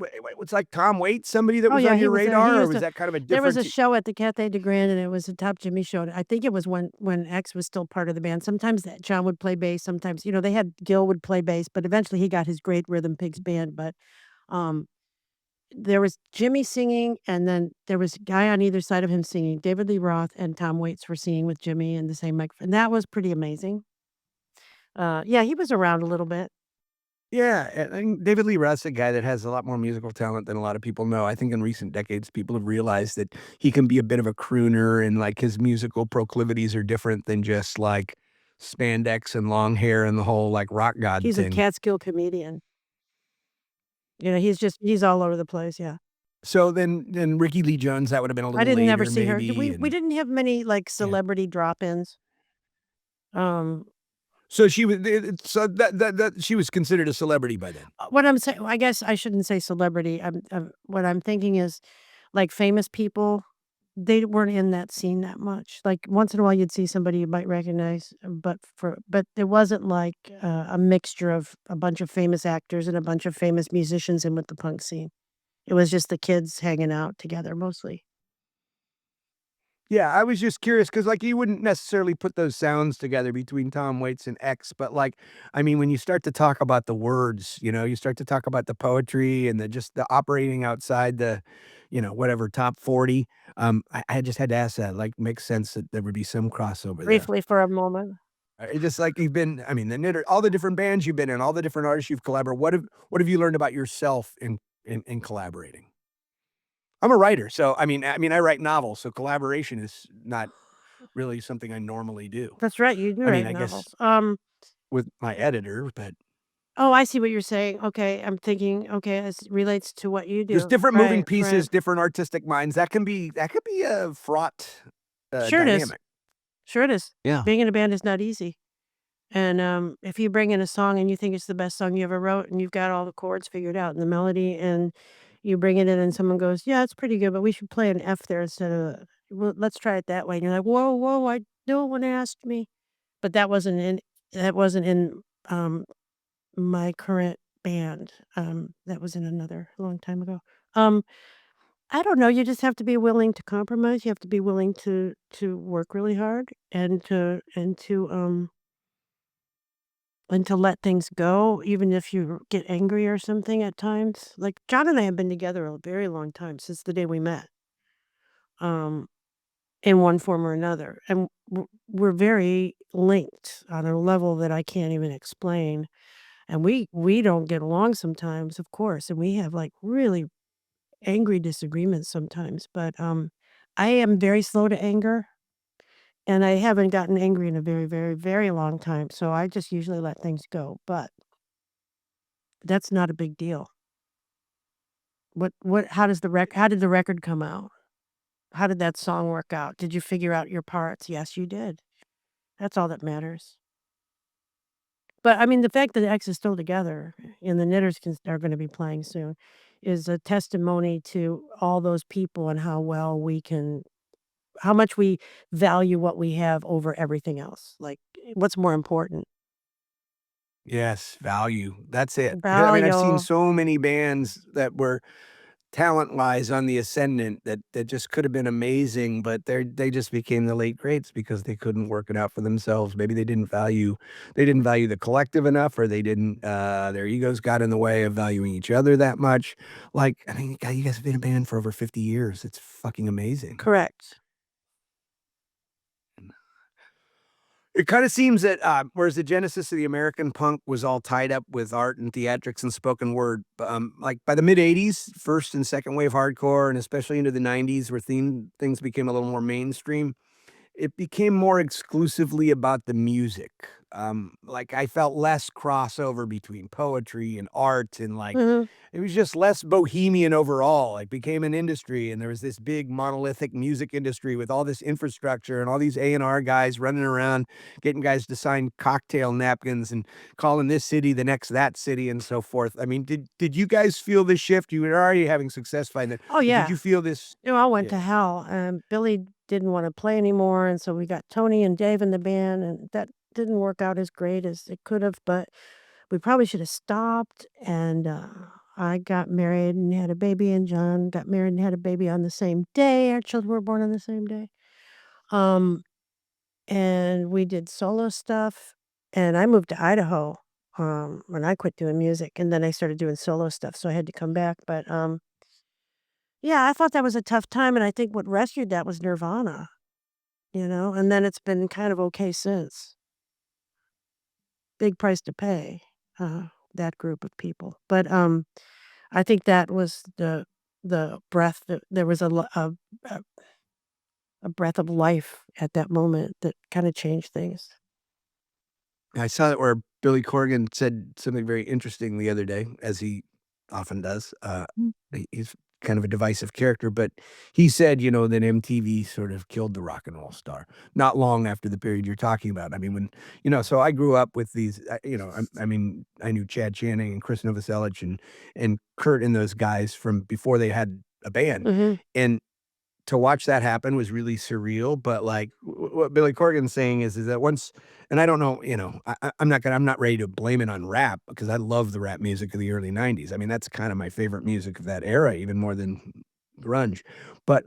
like Tom Waits somebody that Oh, was yeah, on your he radar, or used was to that kind of a there was different a show at the Cafe de Grand, and it was a Top Jimmy show. I think it was when X was still part of the band. Sometimes that John would play bass, sometimes, they had Gil would play bass, but eventually he got his great Rhythm Pigs band, but, um, there was Jimmy singing, and then there was a guy on either side of him singing. David Lee Roth and Tom Waits were singing with Jimmy in the same microphone. That was pretty amazing. Yeah, he was around a little bit. Yeah, and David Lee Roth's a guy that has a lot more musical talent than a lot of people know. I think in recent decades, people have realized that he can be a bit of a crooner, and, like, his musical proclivities are different than just, like, spandex and long hair and the whole, like, rock god He's a thing. Catskill comedian. He's all over the place, yeah. So then Ricky Lee Jones, that would have been a I little didn't never later see her. maybe, We and didn't have many, like, yeah. celebrity drop-ins. Um, So she was so that she was considered a celebrity by then. what I'm saying I guess I shouldn't say celebrity. What I'm thinking is, like, famous people, they weren't in that scene that much. Like, once in a while, you'd see somebody you might recognize, but it wasn't like, a mixture of a bunch of famous actors and a bunch of famous musicians in with the punk scene. It was just the kids hanging out together mostly. Yeah, I was just curious because, like, you wouldn't necessarily put those sounds together between Tom Waits and X, but, like, I mean, when you start to talk about the words, you start to talk about the poetry and just the operating outside the, whatever, top 40, I just had to ask that, like, makes sense that there would be some crossover there. Briefly for a moment. It's just like you've been I mean, all the different bands you've been in, all the different artists you've collaborated, what have you learned about yourself in collaborating? I'm a writer, so I mean, I write novels, so collaboration is not really something I normally do. That's right, you do I mean, write I guess novels. with my editor, but Oh, I see what you're saying. Okay, I'm thinking, okay, this relates to what you there's do. different moving Right, right. pieces, different artistic minds. That can be a fraught, Sure it is. dynamic. Sure it is. Yeah. Being in a band is not easy. And, if you bring in a song and you think it's the best song you ever wrote and you've got all the chords figured out and the melody and you bring it in and someone goes, "Yeah, it's pretty good, but we should play an F there instead of well, let's try it that way." And you're like, "Whoa, whoa, no one asked me." But that wasn't in, my current band. That was in another long time ago. Um, I don't know, you just have to be willing to compromise. You have to be willing to work really hard and to let things go, even if you get angry or something at times. Like, John and I have been together a very long time, since the day we met, um, in one form or another, and we're very linked on a level that I can't even explain, and we don't get along sometimes, of course, and we have, like, really angry disagreements sometimes, but, I am very slow to anger, and I haven't gotten angry in a very, very, very long time, so I just usually let things go, but that's not a big deal. What how did the record come out? How did that song work out? Did you figure out your parts? Yes, you did. That's all that matters. But, I mean, the fact that X is still together and the Knitters are gonna be playing soon is a testimony to all those people and how much we value what we have over everything else. Like, what's more important? Yes, value. That's it. I mean, I've seen Value. so many bands that were talent-wise on the ascendant that just could have been amazing, but they just became the late greats because they couldn't work it out for themselves. Maybe they didn't value the collective enough, or they didn't, their egos got in the way of valuing each other that much. Like, I mean, God, you guys have been a band for over 50 years. It's fucking amazing. Correct. It kinda seems that, whereas the genesis of the American punk was all tied up with art and theatrics and spoken word, like, by the mid-80s, first and second wave hardcore, and especially into the '90s where things became a little more mainstream, it became more exclusively about the music. Like, I felt less crossover between poetry and art and, like, Mhm. it was just less bohemian overall. It became an industry, and there was this big monolithic music industry with all this infrastructure and all these A&R guys running around, getting guys to sign cocktail napkins and calling this city the next that city and so forth. I mean, did you guys feel this shift? You were already having success by then, Oh, but did yeah. you feel this? It all went Yeah. to hell, and Billy didn't wanna play anymore, and so we got Tony and Dave in the band, and that didn't work out as great as it could have, but we probably should have stopped, and, I got married and had a baby, and John got married and had a baby on the same day. Our children were born on the same day. Um, and we did solo stuff, and I moved to Idaho, when I quit doing music, and then I started doing solo stuff, so I had to come back, but, yeah, I thought that was a tough time, and I think what rescued that was Nirvana, and then it's been kind of okay since. Big price to pay, that group of people, but, I think that was the breath that there was a a breath of life at that moment that kinda changed things. I saw it where Billy Corgan said something very interesting the other day, as he often does. Mm. He's kind of a divisive character, but he said, that MTV sort of killed the rock and roll star not long after the period you're talking about. I mean, so I grew up with these, I mean, I knew Chad Channing and Chris Novoselic and Kurt and those guys from before they had a band. Mhm. And to watch that happen was really surreal. But like what Billy Corgan's saying is that once, and I don't know, I'm not ready to blame it on rap because I love the rap music of the early '90s. I mean, that's kind of my favorite music of that era, even more than grunge. But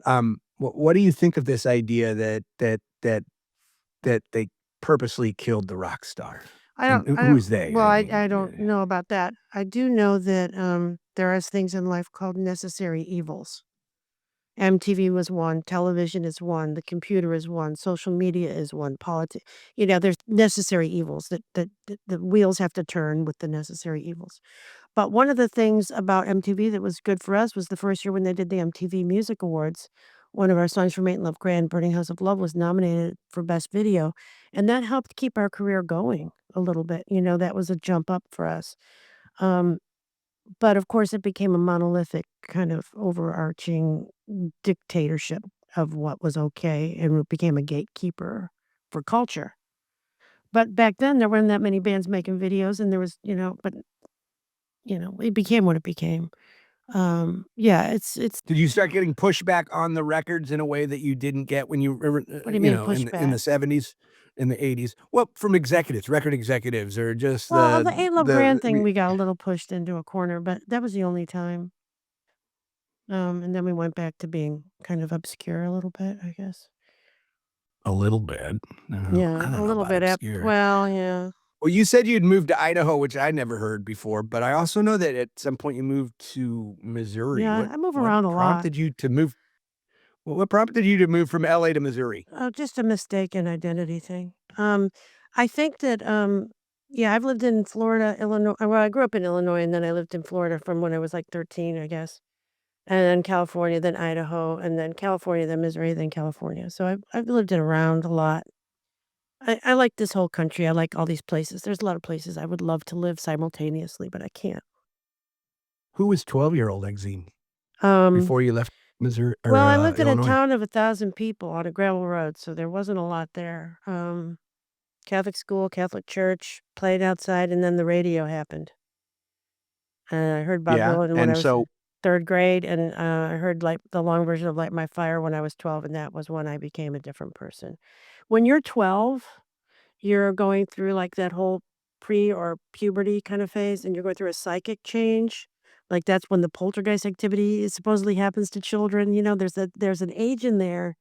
what do you think of this idea that they purposely killed the rock star? And I who don't is they? well, I I mean, don't know about that. I do know that, there is things in life called necessary evils. MTV was one, television is one, the computer is one, social media is one, there's necessary evils that the wheels have to turn with the necessary evils. But one of the things about MTV that was good for us was the first year when they did the MTV Music Awards, one of our songs from Ain't Love Grand, Burning House of Love, was nominated for Best Video, and that helped keep our career going a little bit, that was a jump up for us. Um, but of course, it became a monolithic kind of overarching dictatorship of what was okay, and it became a gatekeeper for culture. But back then, there weren't that many bands making videos, and there was, it became what it became. Yeah, it's did you start getting pushback on the records in a way that you didn't get when you were, what do you mean in pushback? the '70s, in the '80s? Well, from executives, record executives, or just Well, the A Love Grand thing, the we got a little pushed into a corner, but that was the only time. And then we went back to being kind of obscure a little bit, I guess. a little bit. No, Yeah, I a don't know little about bit obscure. well, yeah. Well, you said you'd moved to Idaho, which I never heard before, but I also know that at some point you moved to Missouri. Yeah, I move What around a lot. prompted you to move what prompted you to move from LA to Missouri? Oh, just a mistaken identity thing. I think that, yeah, I've lived in Florida, Illinois well, I grew up in Illinois, and then I lived in Florida from when I was, like, 13, I guess, and then California, then Idaho, and then California, then Missouri, then California. So I've lived it around a lot. I like this whole country. I like all these places. There's a lot of places I would love to live simultaneously, but I can't. Who was 12-year-old Exene Um, before you left Missouri or well, I lived in a Illinois? town of 1,000 people on a gravel road, so there wasn't a lot there. Catholic school, Catholic church, played outside, and then the radio happened. I heard Bob Yeah, Dylan when I and was in so 3rd grade, and, I heard, like, the long version of Light My Fire when I was 12, and that was when I became a different person. When you're 12, you're going through, like, that whole pre or puberty kind of phase, and you're going through a psychic change. Like, that's when the poltergeist activity supposedly happens to children, there's an age in there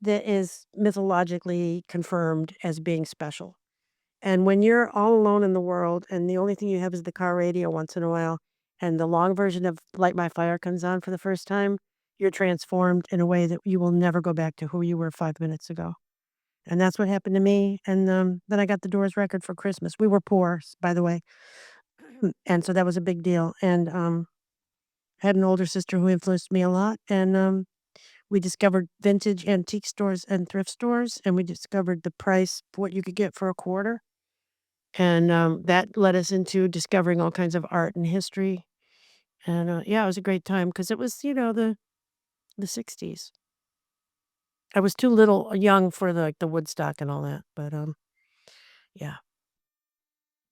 that is mythologically confirmed as being special. And when you're all alone in the world and the only thing you have is the car radio once in a while, and the long version of Light My Fire comes on for the first time, you're transformed in a way that you will never go back to who you were 5 minutes ago. And that's what happened to me, and, then I got the Doors record for Christmas. We were poor, by the way, and so that was a big deal, and, I had an older sister who influenced me a lot, and, we discovered vintage antique stores and thrift stores, and we discovered the price for what you could get for a quarter. And, that led us into discovering all kinds of art and history, and, yeah, it was a great time because it was, the '60s. I was too little young for the Woodstock and all that, but, yeah.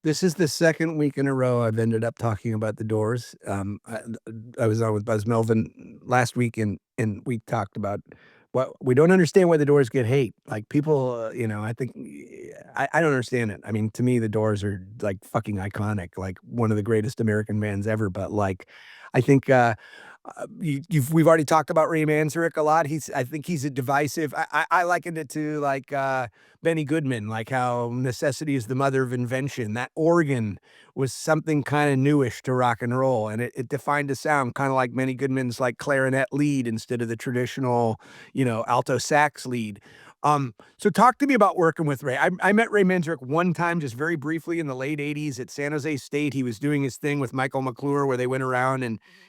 this is the second week in a row I've ended up talking about The Doors. I was on with Buzz Melvin last week, and we talked about what we don't understand why The Doors get hate. Like, people, I think I don't understand it. I mean, to me, The Doors are, like, fucking iconic, like, one of the greatest American bands ever, but, like, I think, we've already talked about Ray Manzarek a lot. I think he's a divisive I likened it to, like, Benny Goodman, like how necessity is the mother of invention. That organ was something kinda newish to rock and roll, and it defined a sound kinda like Benny Goodman's, like, clarinet lead instead of the traditional, alto sax lead. So talk to me about working with Ray. I met Ray Manzarek one time just very briefly in the late '80s at San Jose State. He was doing his thing with Michael McClure where they went around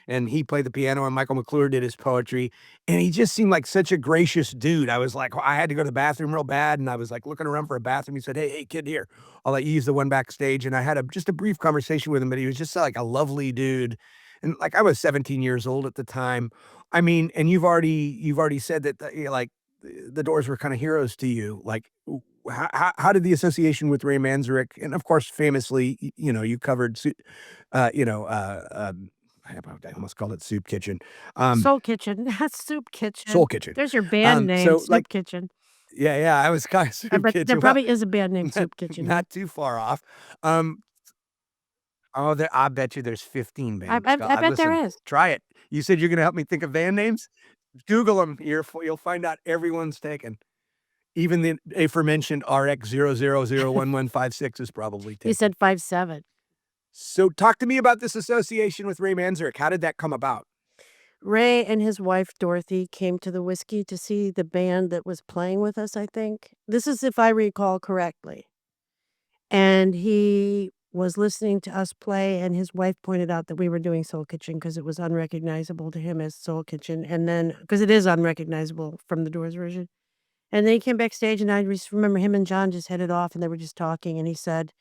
and he played the piano and Michael McClure did his poetry, and he just seemed like such a gracious dude. I was like, I had to go to the bathroom real bad, and I was, like, looking around for a bathroom. He said, "Hey, kid, here. I'll let you use the one backstage," and I had just a brief conversation with him, but he was just, like, a lovely dude, and, like, I was 17 years old at the time. I mean, and you've already said that, like, the Doors were kinda heroes to you. Like, w how did the association with Ray Manzarek and, of course, famously, you covered su you know, I almost called it Soup Kitchen. Um, Soul Kitchen, that's Soup Soul Kitchen. Kitchen. There's your band name, So, like Soup Kitchen. yeah, yeah, I was kinda I Soup bet there Kitchen. Well, probably is a band named not Soup Kitchen, yeah. not too far off. Um, oh, there I bet you there's 15 I bands. I I bet there Listen, is. try it. You said you're gonna help me think of band names? Google 'em. You'll find out everyone's taken. Even the aforementioned RX00011156 is probably You taken. said 5'7". So talk to me about this association with Ray Manzarek. How did that come about? Ray and his wife, Dorothy, came to the Whiskey to see the band that was playing with us, I think. This is if I recall correctcorrectly. And he was listening to us play, and his wife pointed out that we were doing Soul Kitchen because it was unrecognizable to him as Soul Kitchen, and then because it is unrecognizable from the Doors version. And then he came backstage, and I just remember him and John just headed off, and they were just talking, and he said,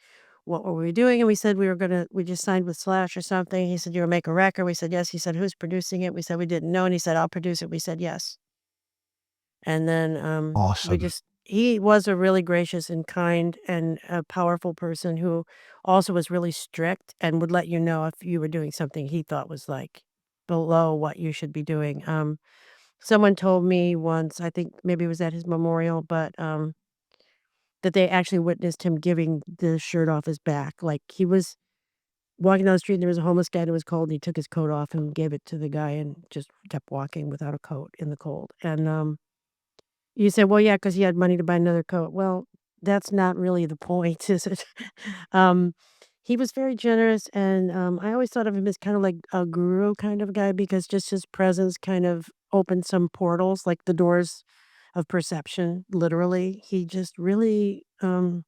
"What were we doing?" And we said, we just signed with Slash or something." He said, "You gonna make a record?" We said, "Yes." He said, "Who's producing it?" We said, "We didn't know." And he said, "I'll produce it." We said, "Yes." And then, we Awesome. just he was a really gracious and kind and a powerful person who also was really strict and would let you know if you were doing something he thought was, like, below what you should be doing. Someone told me once, I think maybe it was at his memorial, but, that they actually witnessed him giving the shirt off his back. Like, he was walking down the street, and there was a homeless guy that was cold, and he took his coat off and gave it to the guy and just kept walking without a coat in the cold. And, you say, "Well, yeah, because he had money to buy another coat." Well, that's not really the point, is it? Um, he was very generous, and, I always thought of him as kind of like a guru kind of guy because just his presence kind of opened some portals, like the doors of perception, literally. He just really, I don't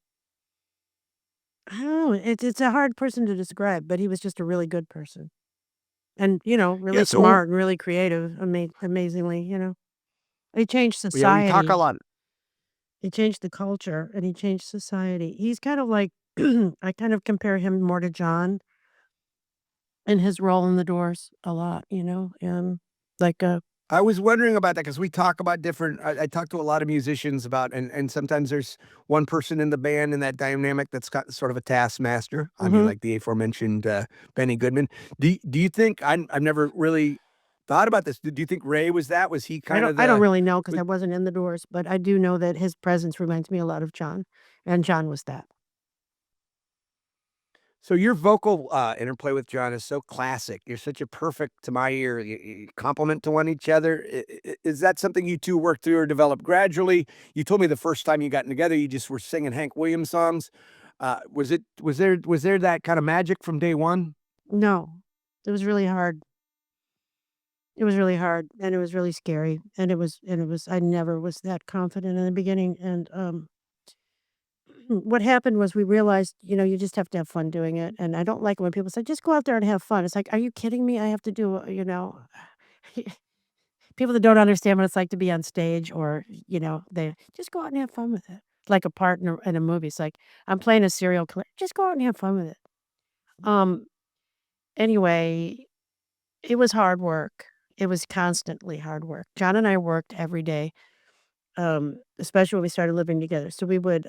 know, it's a hard person to describe, but he was just a really good person. And, Yeah, really so smart and really creative, amazingly, He changed yeah, we talk a society. lot. He changed the culture, and he changed society. He's kind of like I kind of compare him more to John and his role in the Doors a lot, like, I was wondering about that because we talk about different I talk to a lot of musicians about and sometimes there's one person in the band in that dynamic that's got sort of a taskmaster. I mean, mhm. like the aforementioned, Benny Goodman. Do you think I've never really thought about this. Do you think Ray was that? Was he I kind don't of I don't the really know because w I wasn't in the Doors, but I do know that his presence reminds me a lot of John, and John was that. so your vocal, interplay with John is so classic. You're such a perfect to my ear, you complement to one each other. Is that something you 2 worked through or developed gradually? You told me the first time you got together, you just were singing Hank Williams songs. Was there that kinda magic from day one? No. It was really hard. It was really hard, and it was really scary, and it was I never was that confident in the beginning, and, what happened was we realized, you just have to have fun doing it, and I don't like when people say, "Just go out there and have fun." It's like, "Are you kidding me? I have to do, people that don't understand what it's like to be on stage or, they just go out and have fun with it. Like a part in a movie. It's like, I'm playing a serial killer. Just go out and have fun with it. Um, anyway, it was hard work. It was constantly hard work. John and I worked every day, especially when we started living together. So we would,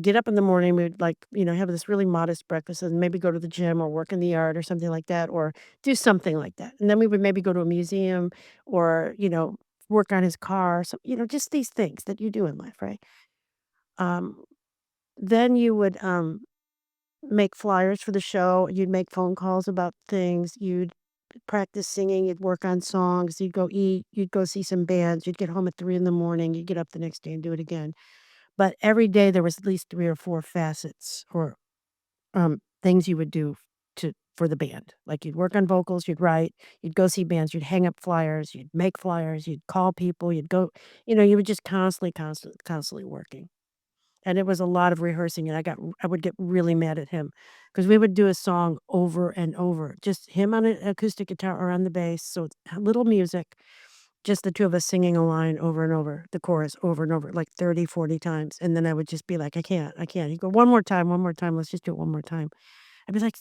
get up in the morning, we'd like, have this really modest breakfast and maybe go to the gym or work in the yard or something like that, or do something like that. And then we would maybe go to a museum or, work on his car. So, just these things that you do in life, right? Um, then you would make flyers for the show. You'd make phone calls about things. You'd practice singing. You'd work on songs. You'd go eat. You'd go see some bands. You'd get home at 3 in the morning. You'd get up the next day and do it again. But every day there was at least 3 or 4 facets or, things you would do for the band. Like, you'd work on vocals, you'd write, you'd go see bands, you'd hang up flyers, you'd make flyers, you'd call people, you'd go you would just constantly working. And it was a lot of rehearsing, and I would get really mad at him because we would do a song over and over, just him on an acoustic guitar or on the bass, so it's little music, just the 2 of us singing a line over and over, the chorus over and over, like 30, 40 times, and then I would just be like, I can't." He'd go, one more time, let's just do it one more time." I'd be like,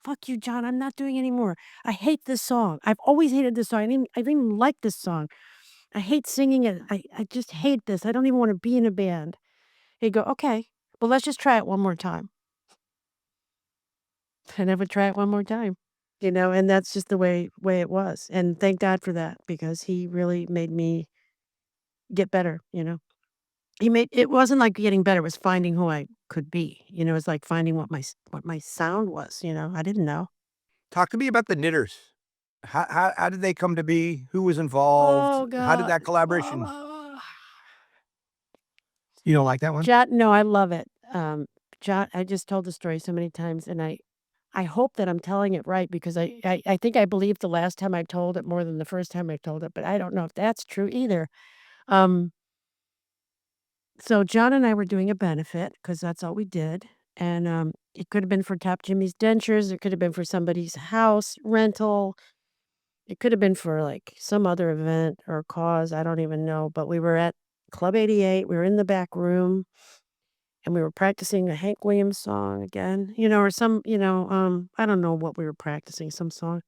"Fuck you, John, I'm not doing any more. I hate this song. I've always hated this song. I didn't even like this song. I hate singing it. I just hate this. I don't even wanna be in a band." He'd go, "Okay, well, let's just try it one more time." And I would try it one more time. and that's just the way it was, and thank God for that because he really made me get better. He made it wasn't like getting better, it was finding who I could be. It's like finding what my sound was. I didn't know. Talk to me about the Knitters. How did they come to be? Who was involved? Oh How did god. that collaboration You don't like that one? John no, I love it. John I just told the story so many times, and I hope that I'm telling it right because I think I believed the last time I told it more than the first time I told it, but I don't know if that's true either. Um, so John and I were doing a benefit because that's all we did, and, it could have been for Top Jimmy's Dentures, it could have been for somebody's house rental, it could have been for, like, some other event or cause, I don't even know, but we were at Club 88, we were in the back room, and we were practicing a Hank Williams song again, or I don't know what we were practicing, some song.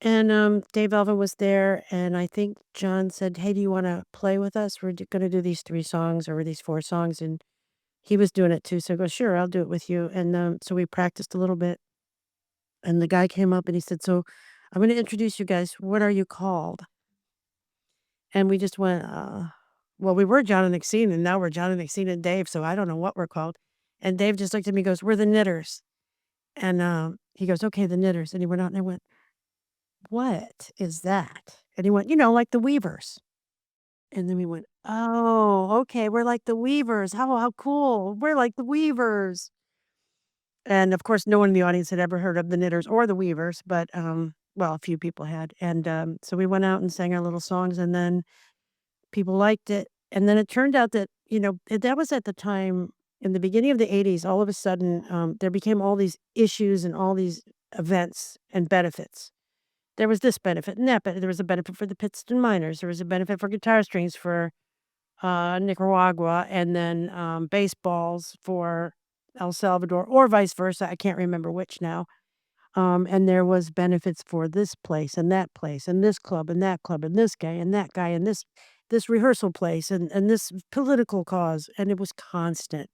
And, Dave Alvin was there, and I think John said, "Hey, do you wanna play with us? We're gonna do these 3 songs or these 4 songs," and he was doing it too, so I go, "Sure, I'll do it with you," and, so we practiced a little bit, and the guy came up and he said, "So, I'm gonna introduce you guys. What are you called?" And we just went, well, we were John and Exene, and now we're John and Exene and Dave, so I don't know what we're called. And Dave just looked at me and goes, "We're the Knitters." And, he goes, "Okay, the Knitters." And he went out and I went, "What is that?" And he went, "Like the Weavers." And then we went, "Oh, okay, we're like the Weavers. How cool. We're like the Weavers." And, of course, no one in the audience had ever heard of the Knitters or the Weavers, but, well, a few people had. And, so we went out and sang our little songs, and then people liked it, and then it turned out that that was at the time in the beginning of the '80s, all of a sudden, there became all these issues and all these events and benefits. There was this benefit and that benefit. There was a benefit for the Pittston Miners. There was a benefit for guitar strings for, Nicaragua, and then, baseballs for El Salvador, or vice versa, I can't remember which now. And there was benefits for this place, and this club, and this guy, and this rehearsal place, and this political cause, and it was constant.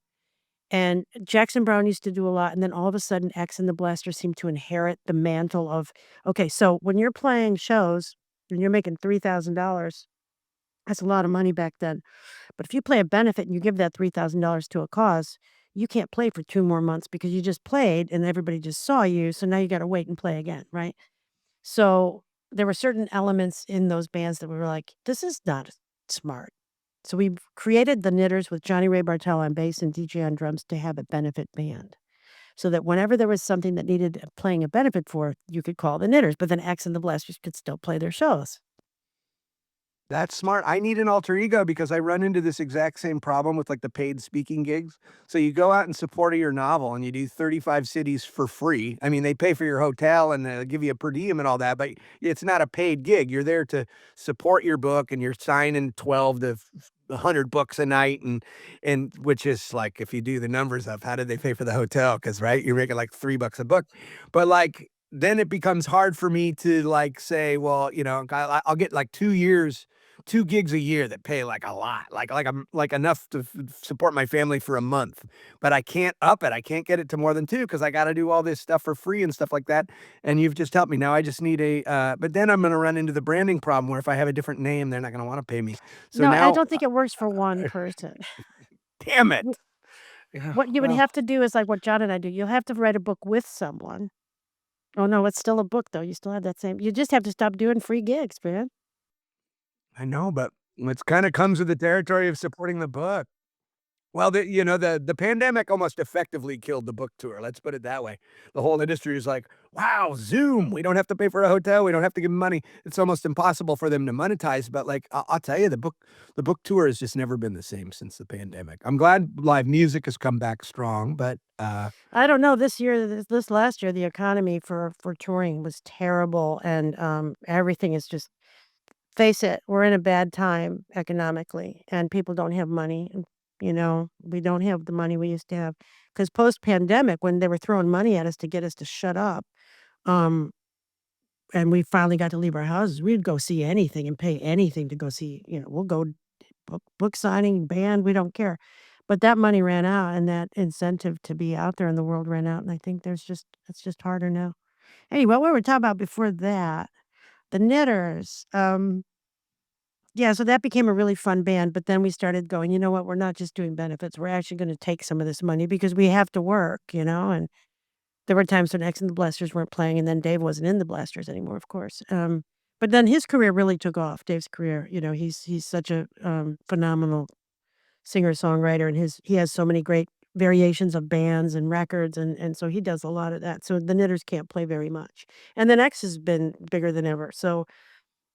And Jackson Browne used to do a lot, and then all of a sudden, X and the Blaster seemed to inherit the mantle of, okay, so when you're playing shows and you're making $3,000, that's a lot of money back then. But if you play a benefit and you give that $3,000 to a cause, you can't play for 2 more months because you just played and everybody just saw you, so now you gotta wait and play again, right? So, there were certain elements in those bands that we were like, "This is not smart." So we created the Knitters with Johnny Ray Bartell on bass and DJ on drums to have a benefit band, so that whenever there was something that needed playing a benefit for, you could call the Knitters, but then X and the Blasters could still play their shows. That's smart. I need an alter ego because I run into this exact same problem with like the paid speaking gigs. So you go out in support of your novel and you do 35 cities for free. I mean, they pay for your hotel and they give you a per diem and all that, but it's not a paid gig. You're there to support your book and you're signing 12 to 100 books a night and which is like if you do the numbers of how did they pay for the hotel cuz right, you're making like $3 a book. But like then it becomes hard for me to like say, well, I'll get like 2 years 2 gigs a year that pay, like, a lot, I'm like, enough to support my family for a month, but I can't up it, I can't get it to more than 2 because I gotta do all this stuff for free and stuff like that, and you've just helped me. Now I just need but then I'm gonna run into the branding problem where if I have a different name, they're not gonna wanna pay me. So No, I now don't think it works for one person. damn W it. Yeah, what you would well, have to do is like what John and I do, you'll have to write a book with someone. Oh, no, it's still a book, though, you still have that same you just have to stop doing free gigs, man. I know, but it's kinda comes with the territory of supporting the book. Well, the pandemic almost effectively killed the book tour, let's put it that way. The whole industry is like, "Wow, Zoom, we don't have to pay for a hotel, we don't have to give 'em money." It's almost impossible for them to monetize, but, like, I'll tell you, the book tour has just never been the same since the pandemic. I'm glad live music has come back strong, but, I don't know, this last year, the economy for touring was terrible, and, everything is just face it, we're in a bad time economically, and people don't have money, we don't have the money we used to have. Because post-pandemic, when they were throwing money at us to get us to shut up, um, and we finally got to leave our houses, we'd go see anything and pay anything to go see, we'll go book signing, band, we don't care. But that money ran out, and that incentive to be out there in the world ran out, and I think it's just harder now. Anyway, what we were talking about before that, the Knitters, yeah, so that became a really fun band, but then we started going, "You know what? We're not just doing benefits, we're actually gonna take some of this money because we have to work," and there were times when X and the Blasters weren't playing, and then Dave wasn't in the Blasters anymore, of course, but then his career really took off, Dave's career, he's such a, phenomenal singer-songwriter, and he has so many great variations of bands and records, and so he does a lot of that, so the Knitters can't play very much, and then X has been bigger than ever, so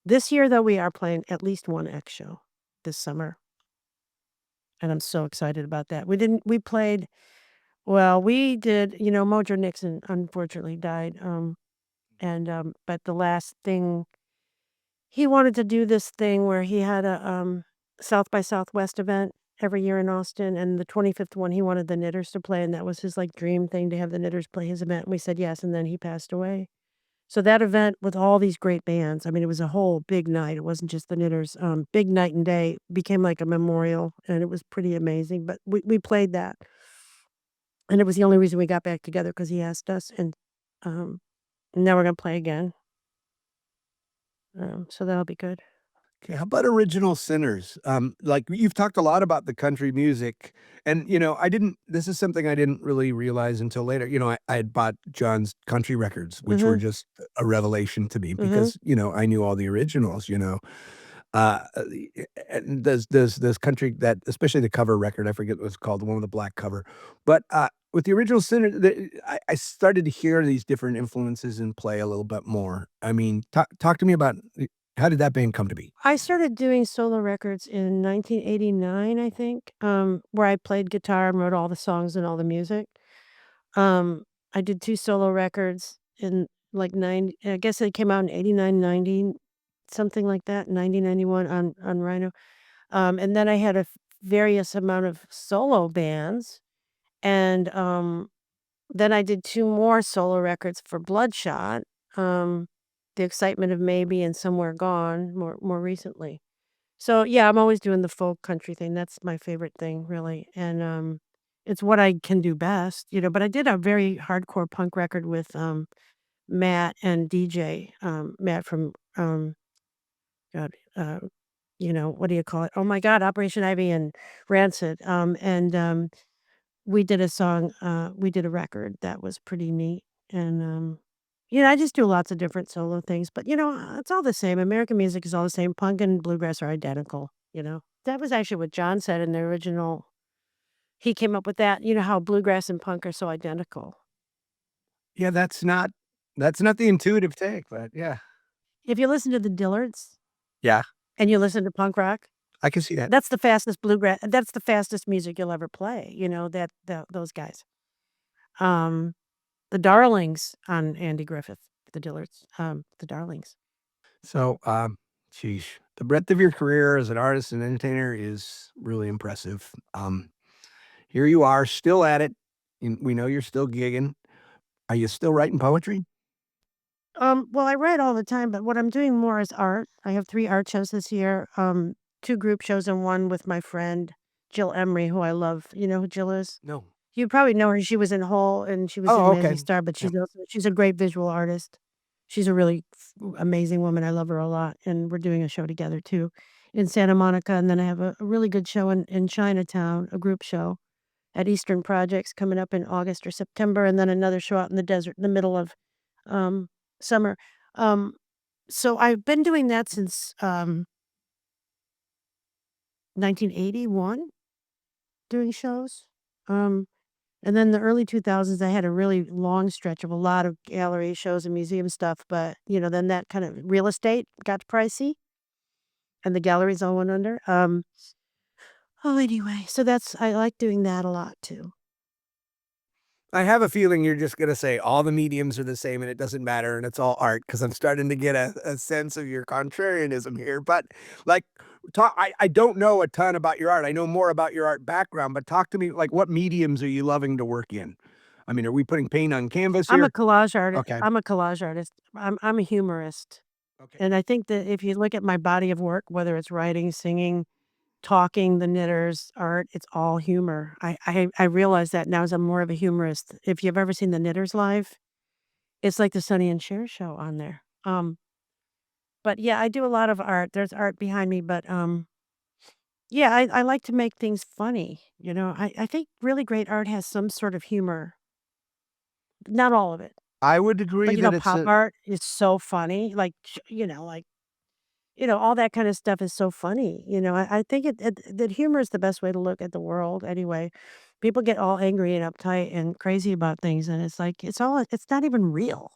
this year, though, we are playing at least one X show this summer, and I'm so excited about that. We played well, we did Mojo Nixon unfortunately died, but the last thing he wanted to do this thing where he had a, South by Southwest event every year in Austin, and the 25th one, he wanted the Knitters to play, and that was his, like, dream thing to have the Knitters play his event, and we said yes, and then he passed away. So that event with all these great bands, I mean, it was a whole big night, it wasn't just the Knitters, big night and day, became like a memorial, and it was pretty amazing, but we played that, and it was the only reason we got back together because he asked us, and, um, now we're gonna play again, so that'll be good. Okay, how about original sinners? Like you've talked a lot about the country music, and I didn't. This is something I didn't really realize until later. I had bought John's country records, which were Mhm, just a revelation to me mhm. because I knew all the originals. And there's country that, especially the cover record, I forget what it's called, the one with the black cover, but with the original sinner, I started to hear these different influences in play a little bit more. I mean, talk to me about how did that band come to be? I started doing solo records in 1989, I think, where I played guitar and wrote all the songs and all the music. Um, I did 2 solo records in, like, 9 I guess they came out in 89, 90, something like that, 90, 91 on Rhino. And then I had a various amount of solo bands, and, then I did 2 more solo records for Bloodshot, um, The Excitement of Maybe and Somewhere Gone more recently. So, yeah, I'm always doing the folk country thing, that's my favorite thing, really, and, it's what I can do best, but I did a very hardcore punk record with, Matt and DJ, Matt from, God, what do you call it? Oh my god, Operation Ivy and Rancid, we did a song, we did a record that was pretty neat, and, I just do lots of different solo things, but, it's all the same, American music is all the same, punk and bluegrass are identical. That was actually what John said in the original he came up with that, how bluegrass and punk are so identical. Yeah, that's not the intuitive take, but yeah. If you listen to the Dillards Yeah, and you listen to punk rock, I can see that. that's the fastest music you'll ever play, those guys. Um, the Darlings on Andy Griffith, the Dillards, the Darlings. So, sheesh, the breadth of your career as an artist and entertainer is really impressive. Here you are, still at it, and we know you're still gigging. Are you still writing poetry? Well, I write all the time, but what I'm doing more is art. I have 3 art shows this year, 2 group shows and 1 with my friend Jill Emery, who I love. You know who Jill is? No. You probably know her, she was in Hole and she was in Oh, okay. Mazzy Star, but Yep. she's a great visual artist. She's a really amazing woman, I love her a lot, and we're doing a show together too in Santa Monica, and then I have a really good show in Chinatown, a group show at Eastern Projects coming up in August or September, and then another show out in the desert in the middle of, um, summer. Um, so I've been doing that since, 1981, doing shows. Um And then the early 2000s, I had a really long stretch of a lot of gallery shows and museum stuff, but, then that kind of real estate got pricey and the galleries all went under. Anyway, so I like doing that a lot too. I have a feeling you're just gonna say all the mediums are the same and it doesn't matter and it's all art because 'cause I'm starting to get a sense of your contrarianism here, but, like, I don't know a ton about your art. I know more about your art background, but talk to me, like, what mediums are you loving to work in? I mean, are we putting paint on canvas I'm a here? collage artist. Okay. I'm a collage artist. I'm a humorist. Okay. And I think that if you look at my body of work, whether it's writing, singing, talking, the knitters, art, it's all humor. I realize that now as I'm more of a humorist. If you've ever seen the knitters live, It's like the Sonny and Cher show on there. But yeah, I do a lot of art. There's art behind me, but, yeah, I like to make things funny, you know? I think really great art has some sort of humor. Not all of it, I would agree but, that it's pop a art is so funny, like, all that kinda stuff is so funny, I think that humor is the best way to look at the world anyway. People get all angry and uptight and crazy about things, and it's like, it's not even real.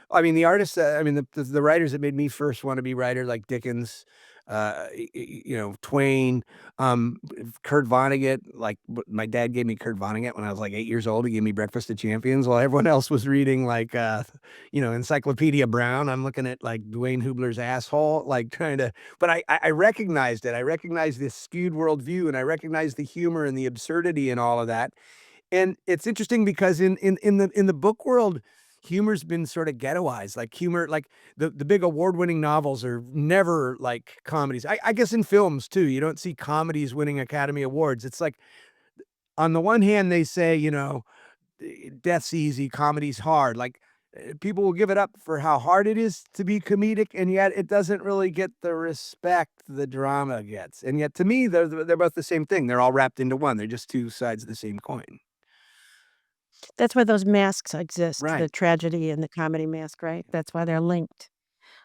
I mean, the artists, I mean, the writers that made me first wanna be writer, like Dickens, Twain, Kurt Vonnegut, like, my dad gave me Kurt Vonnegut when I was, like, 8 years old. He gave me Breakfast of Champions while everyone else was reading, like, Encyclopedia Brown. I'm looking at, like, Dwayne Hubler's Asshole, like, trying to but I recognized it. I recognized this skewed worldview, and I recognized the humor and the absurdity and all of that. And it's interesting because in the book world, humor's been sort of ghettoized, like humor like the big award-winning novels are never like comedies. I guess in films too, you don't see comedies winning Academy Awards. It's like, on the one hand, they say, death's easy, comedy's hard. Like, people will give it up for how hard it is to be comedic, and yet it doesn't really get the respect the drama gets. And yet to me, they're both the same thing. They're all wrapped into one. They're just two sides of the same coin. That's why those masks exist, the Right. tragedy and the comedy mask, right? That's why they're linked.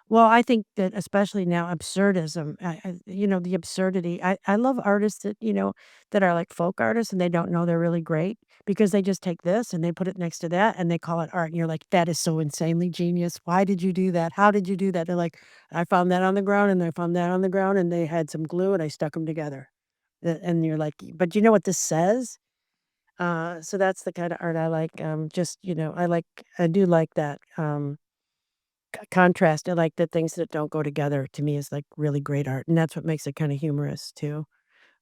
Well, I think that especially now absurdism, the absurdity. I love artists that are like folk artists and they don't know they're really great because they just take this and they put it next to that and they call it art. And you're like, that is so insanely genius. Why did you do that? How did you do that? They're like, I found that on the ground and I found that on the ground and they had some glue and I stuck them together. And you're like, but you know what this says? So that's the kind of art I like. I do like that. Contrast. I like the things that don't go together to me is like really great art, and that's what makes it kinda humorous too.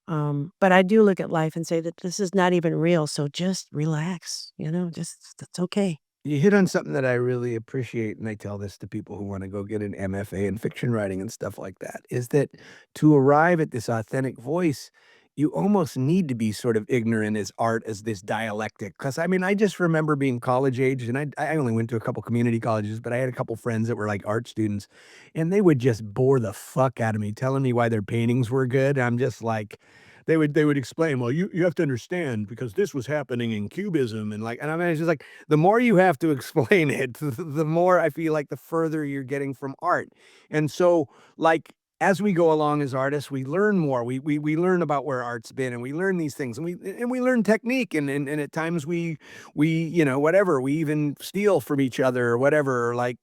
But I do look at life and say that this is not even real, so just relax, just it's okay. You hit on something that I really appreciate, and I tell this to people who wanna go get an MFA in fiction writing and stuff like that, is that to arrive at this authentic voice, you almost need to be sort of ignorant as art as this dialectic. Because I mean, I just remember being college age, and I only went to a couple community colleges, but I had a couple friends that were, like, art students, and they would just bore the fuck out of me, telling me why their paintings were good. I'm just like they would explain, "Well, you have to understand because this was happening in Cubism," and I mean, it's just like, the more you have to explain it, the more I feel like the further you're getting from art. And so, like, as we go along as artists, we learn more. We learn about where art's been, and we learn these things, and we learn technique, and at times whatever, we even steal from each other or whatever, or like,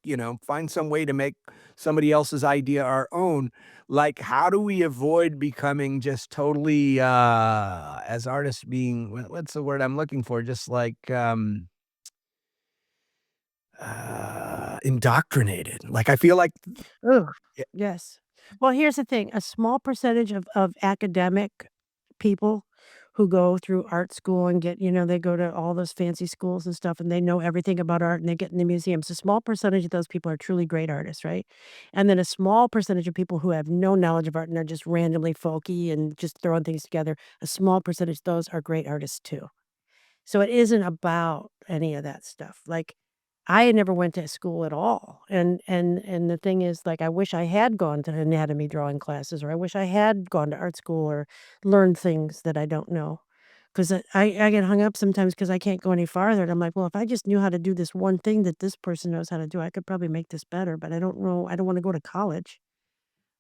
find some way to make somebody else's idea our own. Like, how do we avoid becoming just totally, as artists being what's the word I'm looking for? Just like, indoctrinated. Like, I feel like Ugh, yeah, yes. Well, here's the thing, a small percentage of academic people who go through art school and they go to all those fancy schools and stuff, and they know everything about art, and they get in the museums. A small percentage of those people are truly great artists, right? And then a small percentage of people who have no knowledge of art and are just randomly folky and just throwing things together, a small percentage of those are great artists too. So it isn't about any of that stuff. Like, I never went to school at all, and the thing is, like, I wish I had gone to anatomy drawing classes, or I wish I had gone to art school or learned things that I don't know. 'Cause I get hung up sometimes because I can't go any farther, and I'm like, "Well, if I just knew how to do this one thing that this person knows how to do, I could probably make this better, but I don't know. I don't wanna go to college."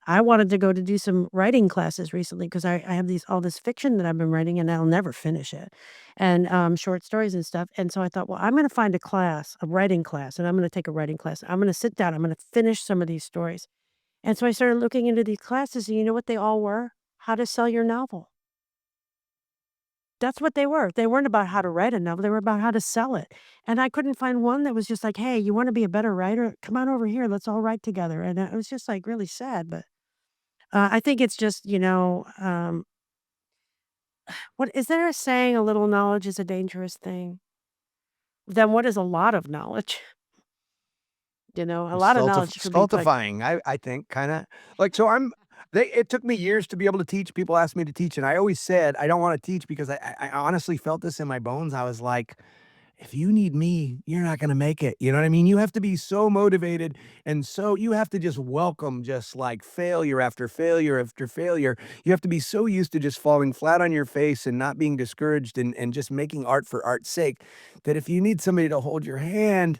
I wanted to go to do some writing classes recently because I have all this fiction that I've been writing and I'll never finish it, and, short stories and stuff, and so I thought, "Well, I'm gonna find a class, a writing class, and I'm gonna take a writing class. I'm gonna sit down, I'm gonna finish some of these stories." And so I started looking into these classes, and you know what they all were? How to sell your novel. That's what they were. They weren't about how to write a novel, they were about how to sell it, and I couldn't find one that was just like, "Hey, you wanna be a better writer? Come on over here, let's all write together," and, it was just, like, really sad, but I think it's just, what is there a saying, "A little knowledge is a dangerous thing"? Then what is a lot of knowledge? A lot of knowledge could be like, Stultifying, I think, kinda. Like, so it took me years to be able to teach. People asked me to teach, and I always said, "I don't wanna teach," because I honestly felt this in my bones. I was like, if you need me, you're not gonna make it, you know what I mean? You have to be so motivated, and so you have to just welcome just, like, failure after failure after failure. You have to be so used to just falling flat on your face and not being discouraged and just making art for art's sake, that if you need somebody to hold your hand,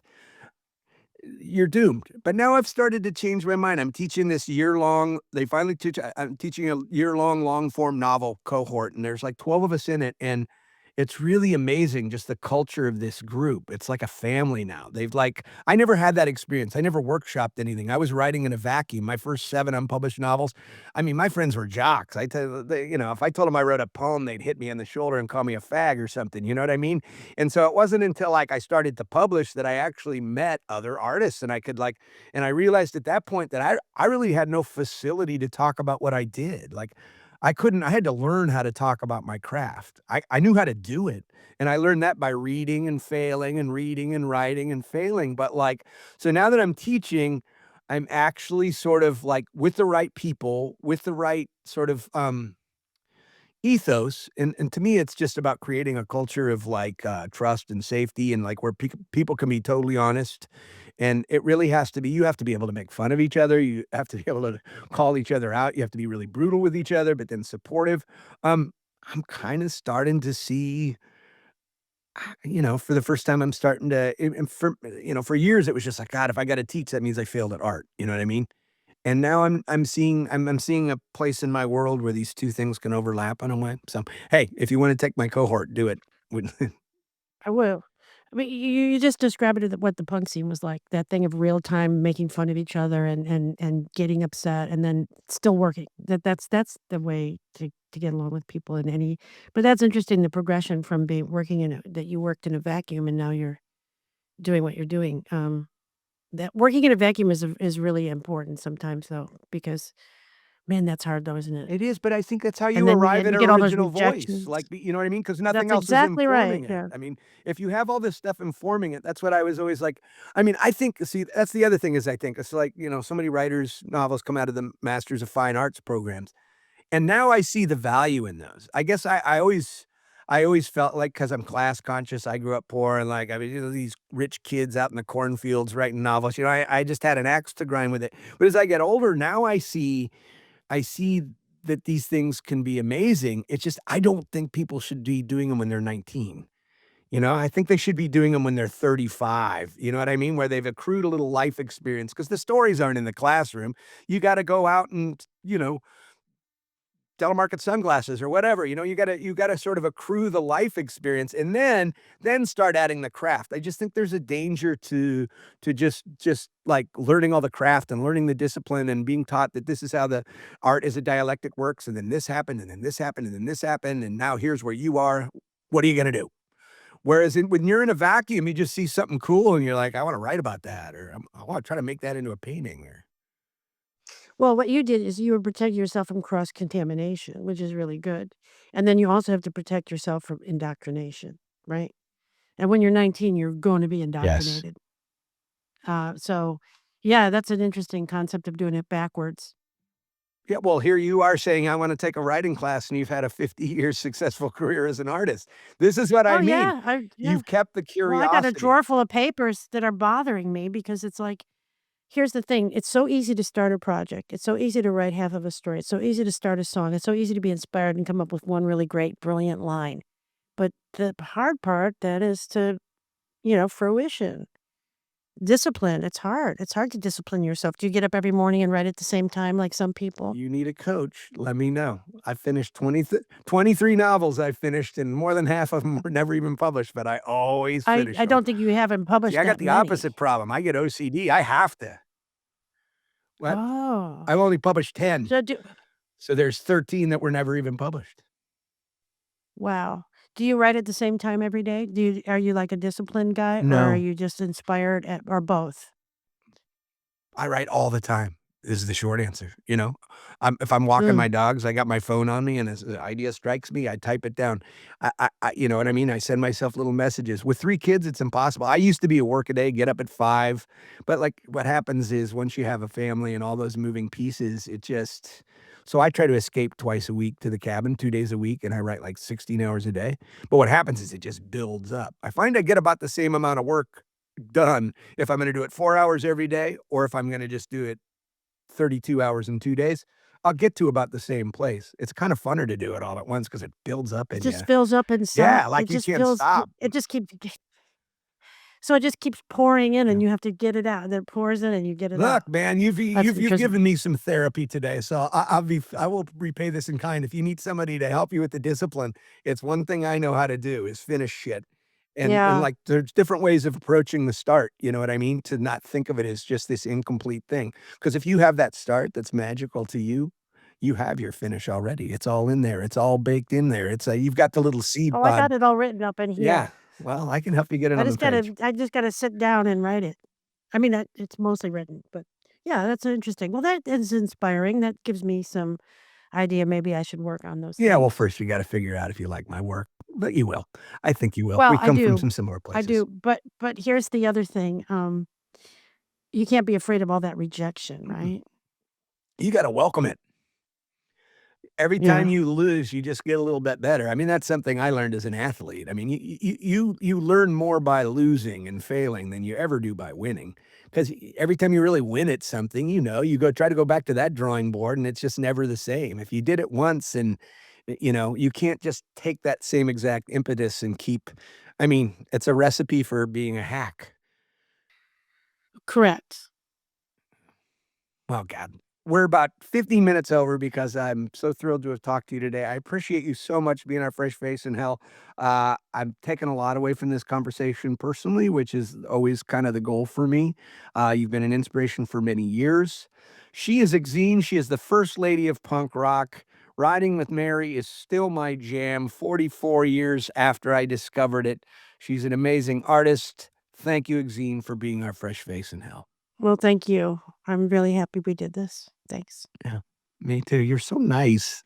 you're doomed. But now I've started to change my mind. I'm teaching this year-long they finally teach I'm teaching a year-long, long-form novel cohort, and there's, like, 12 of us in it, and it's really amazing just the culture of this group. It's like a family now. They've, like I never had that experience. I never workshopped anything. I was writing in a vacuum. My first 7 unpublished novels, I mean, my friends were jocks. I tell they you know, if I told them I wrote a poem, they'd hit me on the shoulder and call me a fag or something, you know what I mean? And so it wasn't until, like, I started to publish that I actually met other artists, and I could, like and I realized at that point that I really had no facility to talk about what I did, like, I had to learn how to talk about my craft. I knew how to do it, and I learned that by reading and failing and reading and writing and failing, but, like so now that I'm teaching, I'm actually sort of, like, with the right people, with the right sort of, ethos, and to me, it's just about creating a culture of, like, trust and safety and, like, where people can be totally honest, and it really has to be you have to be able to make fun of each other, you have to be able to call each other out, you have to be really brutal with each other, but then supportive. I'm kinda starting to see, for the first time, I'm starting to and for for years, it was just like, "God, if I gotta teach, that means I failed at art." You know what I mean? And now I'm seeing a place in my world where these 2 things can overlap in a way. So, hey, if you wanna take my cohort, do it. Would I will. I mean, you just described it what the punk scene was like, that thing of real time making fun of each other and getting upset and then still working. That's the way to get along with people in any but that's interesting, the progression from being working in a that you worked in a vacuum and now you're doing what you're doing. That working in a vacuum is really important sometimes though, because, man, that's hard though, isn't it? It is, but I think that's how And you then arrive at you an get all those original voice, rejections. like, you know what I mean? Because nothing That's else is exactly right, informing it. yeah. I mean, if you have all this stuff informing it, that's what I was always like I mean, I think see, that's the other thing is I think it's like, so many writers' novels come out of the Masters of Fine Arts programs. And now I see the value in those. I guess I always felt like because 'cause I'm class conscious, I grew up poor and, like, I mean, these rich kids out in the cornfields writing novels, I just had an axe to grind with it. But as I get older, now I see that these things can be amazing. It's just I don't think people should be doing them when they're 19. I think they should be doing them when they're 35, you know what I mean? Where they've accrued a little life experience because the stories aren't in the classroom. You gotta go out and, telemarket sunglasses or whatever, you gotta sort of accrue the life experience and then start adding the craft. I just think there's a danger to just like learning all the craft and learning the discipline and being taught that this is how the art as a dialectic works, and then this happened, and then this happened, and then this happened, and now here's where you are. What are you gonna do? Whereas when you're in a vacuum, you just see something cool and you're like, I wanna write about that, or I wanna try to make that into a painting or Well, what you did is you were protecting yourself from cross contamination, which is really good. And then you also have to protect yourself from indoctrination, right? And when you're 19, you're going to be Yes. indoctrinated. So, yeah, that's an interesting concept of doing it backwards. Yeah, well, here you are saying, "I wanna take a writing class," and you've had a 50-year successful career as an artist. This is what Oh I mean. yeah, yeah. You've kept the Well, I got a curiosity. drawer full of papers that are bothering me because it's like, here's the thing: it's so easy to start a project. It's so easy to write half of a story. It's so easy to start a song. It's so easy to be inspired and come up with one really great, brilliant line. But the hard part that is to fruition. Discipline, it's hard. It's hard to discipline yourself. Do you get up every morning and write at the same time like some people? You need a coach, let me know. I finished 23 novels I finished, and more than half of them were never even published, but I always I finish them. don't think you haven't See, published I got that the many. opposite problem. I get OCD. I have to. What? Oh. I've only published 10, So do so there's 13 that were never even published. wow. Do you write at the same time every day? Are you like a disciplined guy or are No. you just inspired or both? I write all the time. is the short answer, you know? If I'm walking Mm. my dogs, I got my phone on me, and as an idea strikes me, I type it down. You know what I mean? I send myself little messages. With 3 kids, it's impossible. I used to be a workaday, get up at 5, but, like, what happens is once you have a family and all those moving pieces, it just so I try to escape twice a week to the cabin, 2 days a week, and I write, like, 16 hours a day, but what happens is it just builds up. I find I get about the same amount of work done if I'm gonna do it 4 hours every day or if I'm gonna just do it 32 hours in 2 days, I'll get to about the same place. It's kind of funner to do it all at once because it builds up It in just you. fills up inside. Yeah, It like you just can't fills stop. it just keeps so it just keeps pouring in Yeah. and you have to get it out, and then it pours in and you get it out. Look, man, you've That's you've you've because given me some therapy today, so I will repay this in kind. If you need somebody to help you with the discipline, it's one thing I know how to do is finish shit. And, yeah. like, there's different ways of approaching the start, you know what I mean? To not think of it as just this incomplete thing. Because if you have that start that's magical to you, you have your finish already. It's all in there. It's all baked in there. You've got the little seed Oh, I pod. got it all written up in Yeah. here. Well, I can help you get it on the page. I just gotta sit down and write it. I mean, it's mostly written, but yeah, that's interesting. Well, that is inspiring. That gives me some idea. Maybe I should work on those Yeah, well, things. first you gotta figure out if you like my work, but you will. I think you will. Well, We come from some similar I places. do, but here's the other thing. You can't be afraid of all that rejection, Mm-mm. right? You gotta welcome it. Every time Yeah. you lose, you just get a little bit better. I mean, that's something I learned as an athlete. I mean, you learn more by losing and failing than you ever do by winning. Because every time you really win at something, you know, you try to go back to that drawing board, and it's just never the same. If you did it once and, you know, you can't just take that same exact impetus and keep I mean, it's a recipe for being a hack. Correct. Oh, God. We're about 15 minutes over because I'm so thrilled to have talked to you today. I appreciate you so much being our fresh face in hell. I'm taking a lot away from this conversation personally, which is always kind of the goal for me. You've been an inspiration for many years. She is Exene. She is the first lady of punk rock. Riding with Mary is still my jam 44 years after I discovered it. She's an amazing artist. Thank you, Exene, for being our fresh face in hell. Well, thank you. I'm really happy we did this. Thanks. Yeah, me too. You're so nice.